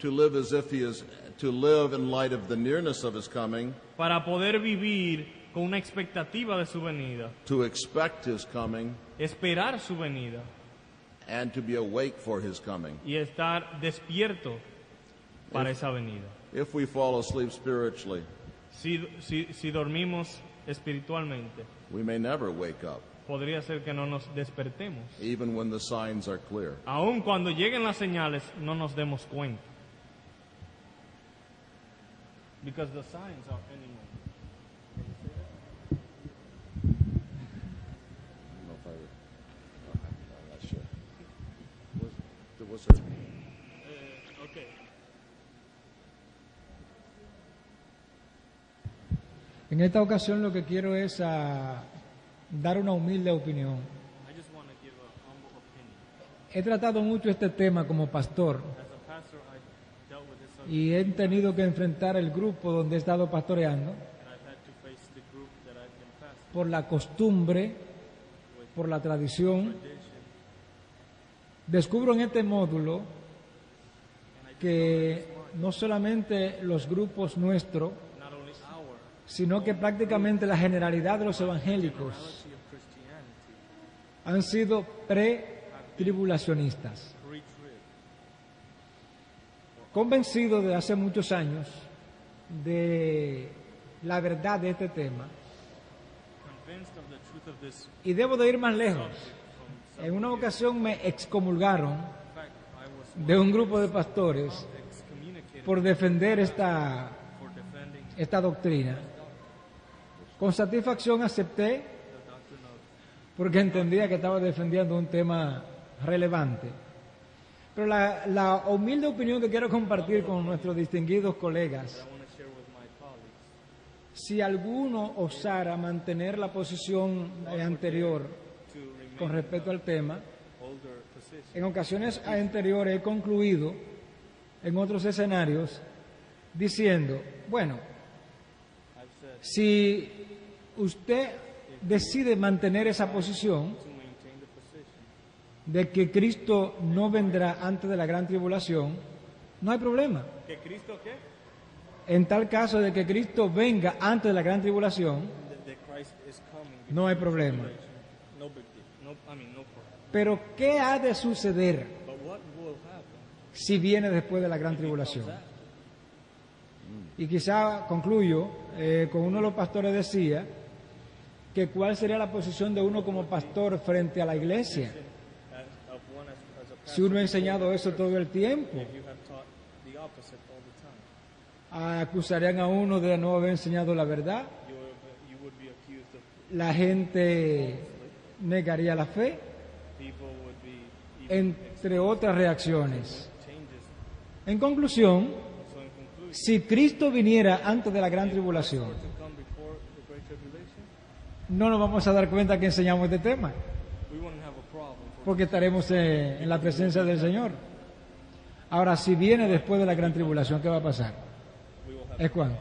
to live as if he is, to live in light of the nearness of his coming, para poder vivir con una expectativa de su venida, to expect his coming, esperar su venida and to be awake for his coming. y estar despierto para esa venida. If we fall asleep spiritually, Si dormimos espiritualmente, we may never wake up, podría ser que no nos despertemos. even when the signs are clear. Aun cuando lleguen las señales, no nos demos cuenta. Because the signs are anyway. I don't know if I'm not sure. Was there? Okay. En esta ocasión lo que quiero es dar una humilde opinión. I just want to give a humble opinion. He tratado mucho este tema como pastor As a pastor, I dealt with this subject, y he tenido que enfrentar el grupo donde he estado pastoreando and I've had to face the group that I've been pastoring. por la costumbre, por la tradición. Descubro en este módulo que no solamente los grupos nuestros, Not only our sino que prácticamente la generalidad de los evangélicos reality of Christianity, han sido pre-tribulacionistas. pre-trib, Convencido de hace muchos años de la verdad de este tema, convinced of the truth of this. y debo de ir más lejos. En una ocasión me excomulgaron In fact, I was de un grupo de pastores excommunicated por defender esta for defending doctrina. Con satisfacción acepté porque entendía que estaba defendiendo un tema relevante. Pero la humilde opinión que quiero compartir con nuestros distinguidos colegas, I want to share with my colleagues. si alguno osara mantener la posición anterior To remain con respecto al tema, older position. en ocasiones anteriores he concluido en otros escenarios diciendo, bueno, I've said si usted decide mantener esa posición to maintain the position de que Cristo no vendrá antes de la gran tribulación, no hay problema. que Cristo qué? En tal caso de que Cristo venga antes de la gran tribulación, that Christ is coming. No hay problema. No big deal. No, I mean, no problem. Pero ¿qué ha de suceder But what will happen? si viene después de la gran tribulación? Y quizá concluyo, con uno de los pastores decía que cuál sería la posición de uno como pastor frente a la iglesia. Of one as a Si uno ha enseñado eso todo el tiempo, you have taught the opposite all the time. acusarían a uno de no haber enseñado la verdad, You would be accused of la gente negaría la fe, people would be even entre otras reacciones. changes. En conclusión, So in conclusion, si Cristo viniera antes de la gran tribulación, to come before the great tribulation, no nos vamos a dar cuenta que enseñamos este tema, we wouldn't have a problem. porque estaremos en la presencia del Señor. Ahora, si viene después de la gran tribulación, ¿qué va a pasar? ¿Es cuánto?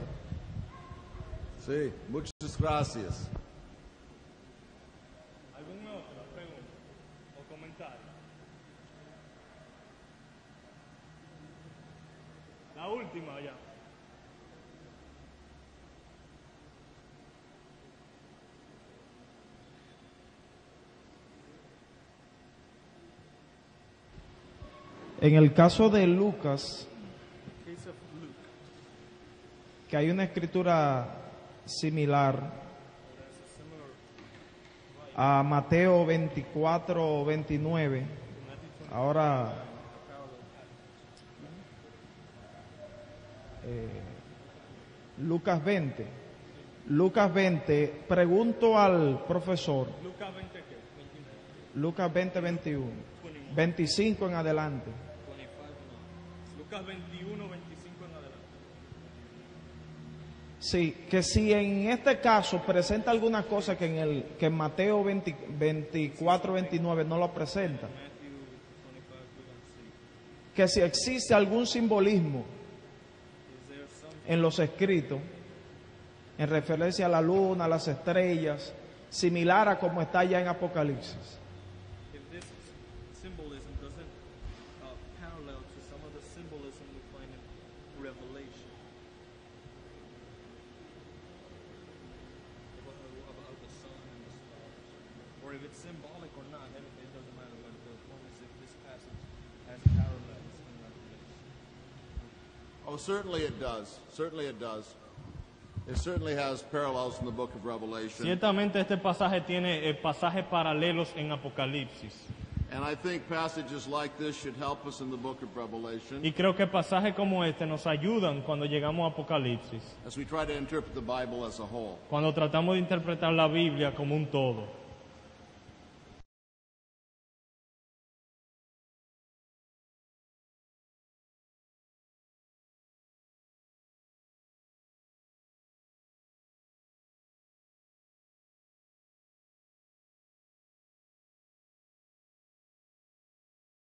Sí, muchas gracias. ¿Alguna otra pregunta o comentario? La última ya. En el caso de Lucas, Case of Luke, que hay una escritura similar a Mateo 24, 29. Ahora, Lucas 20. Lucas 20, pregunto al profesor, Lucas 20, ¿qué? Lucas 20, 21, 25 en adelante. Lucas 21, 25 en adelante. Sí, que si en este caso presenta alguna cosa que en Mateo 24, 29 no lo presenta, que si existe algún simbolismo en los escritos en referencia a la luna, a las estrellas, similar a como está ya en Apocalipsis. if this symbolism doesn't parallel to some of the symbolism we find in Revelation about the sun and the stars, or if it's symbolic or not, it doesn't matter. But the point is if this passage has parallels in Revelation. Oh, certainly it does. Certainly it does. It certainly has parallels in the book of Revelation. Ciertamente este pasaje tiene pasajes paralelos en Apocalipsis. And I think passages like this should help us in the book of Revelation Y creo que pasajes como este nos ayudan cuando llegamos a Apocalipsis, as we try to interpret the Bible as a whole. cuando tratamos de interpretar la Biblia como un todo.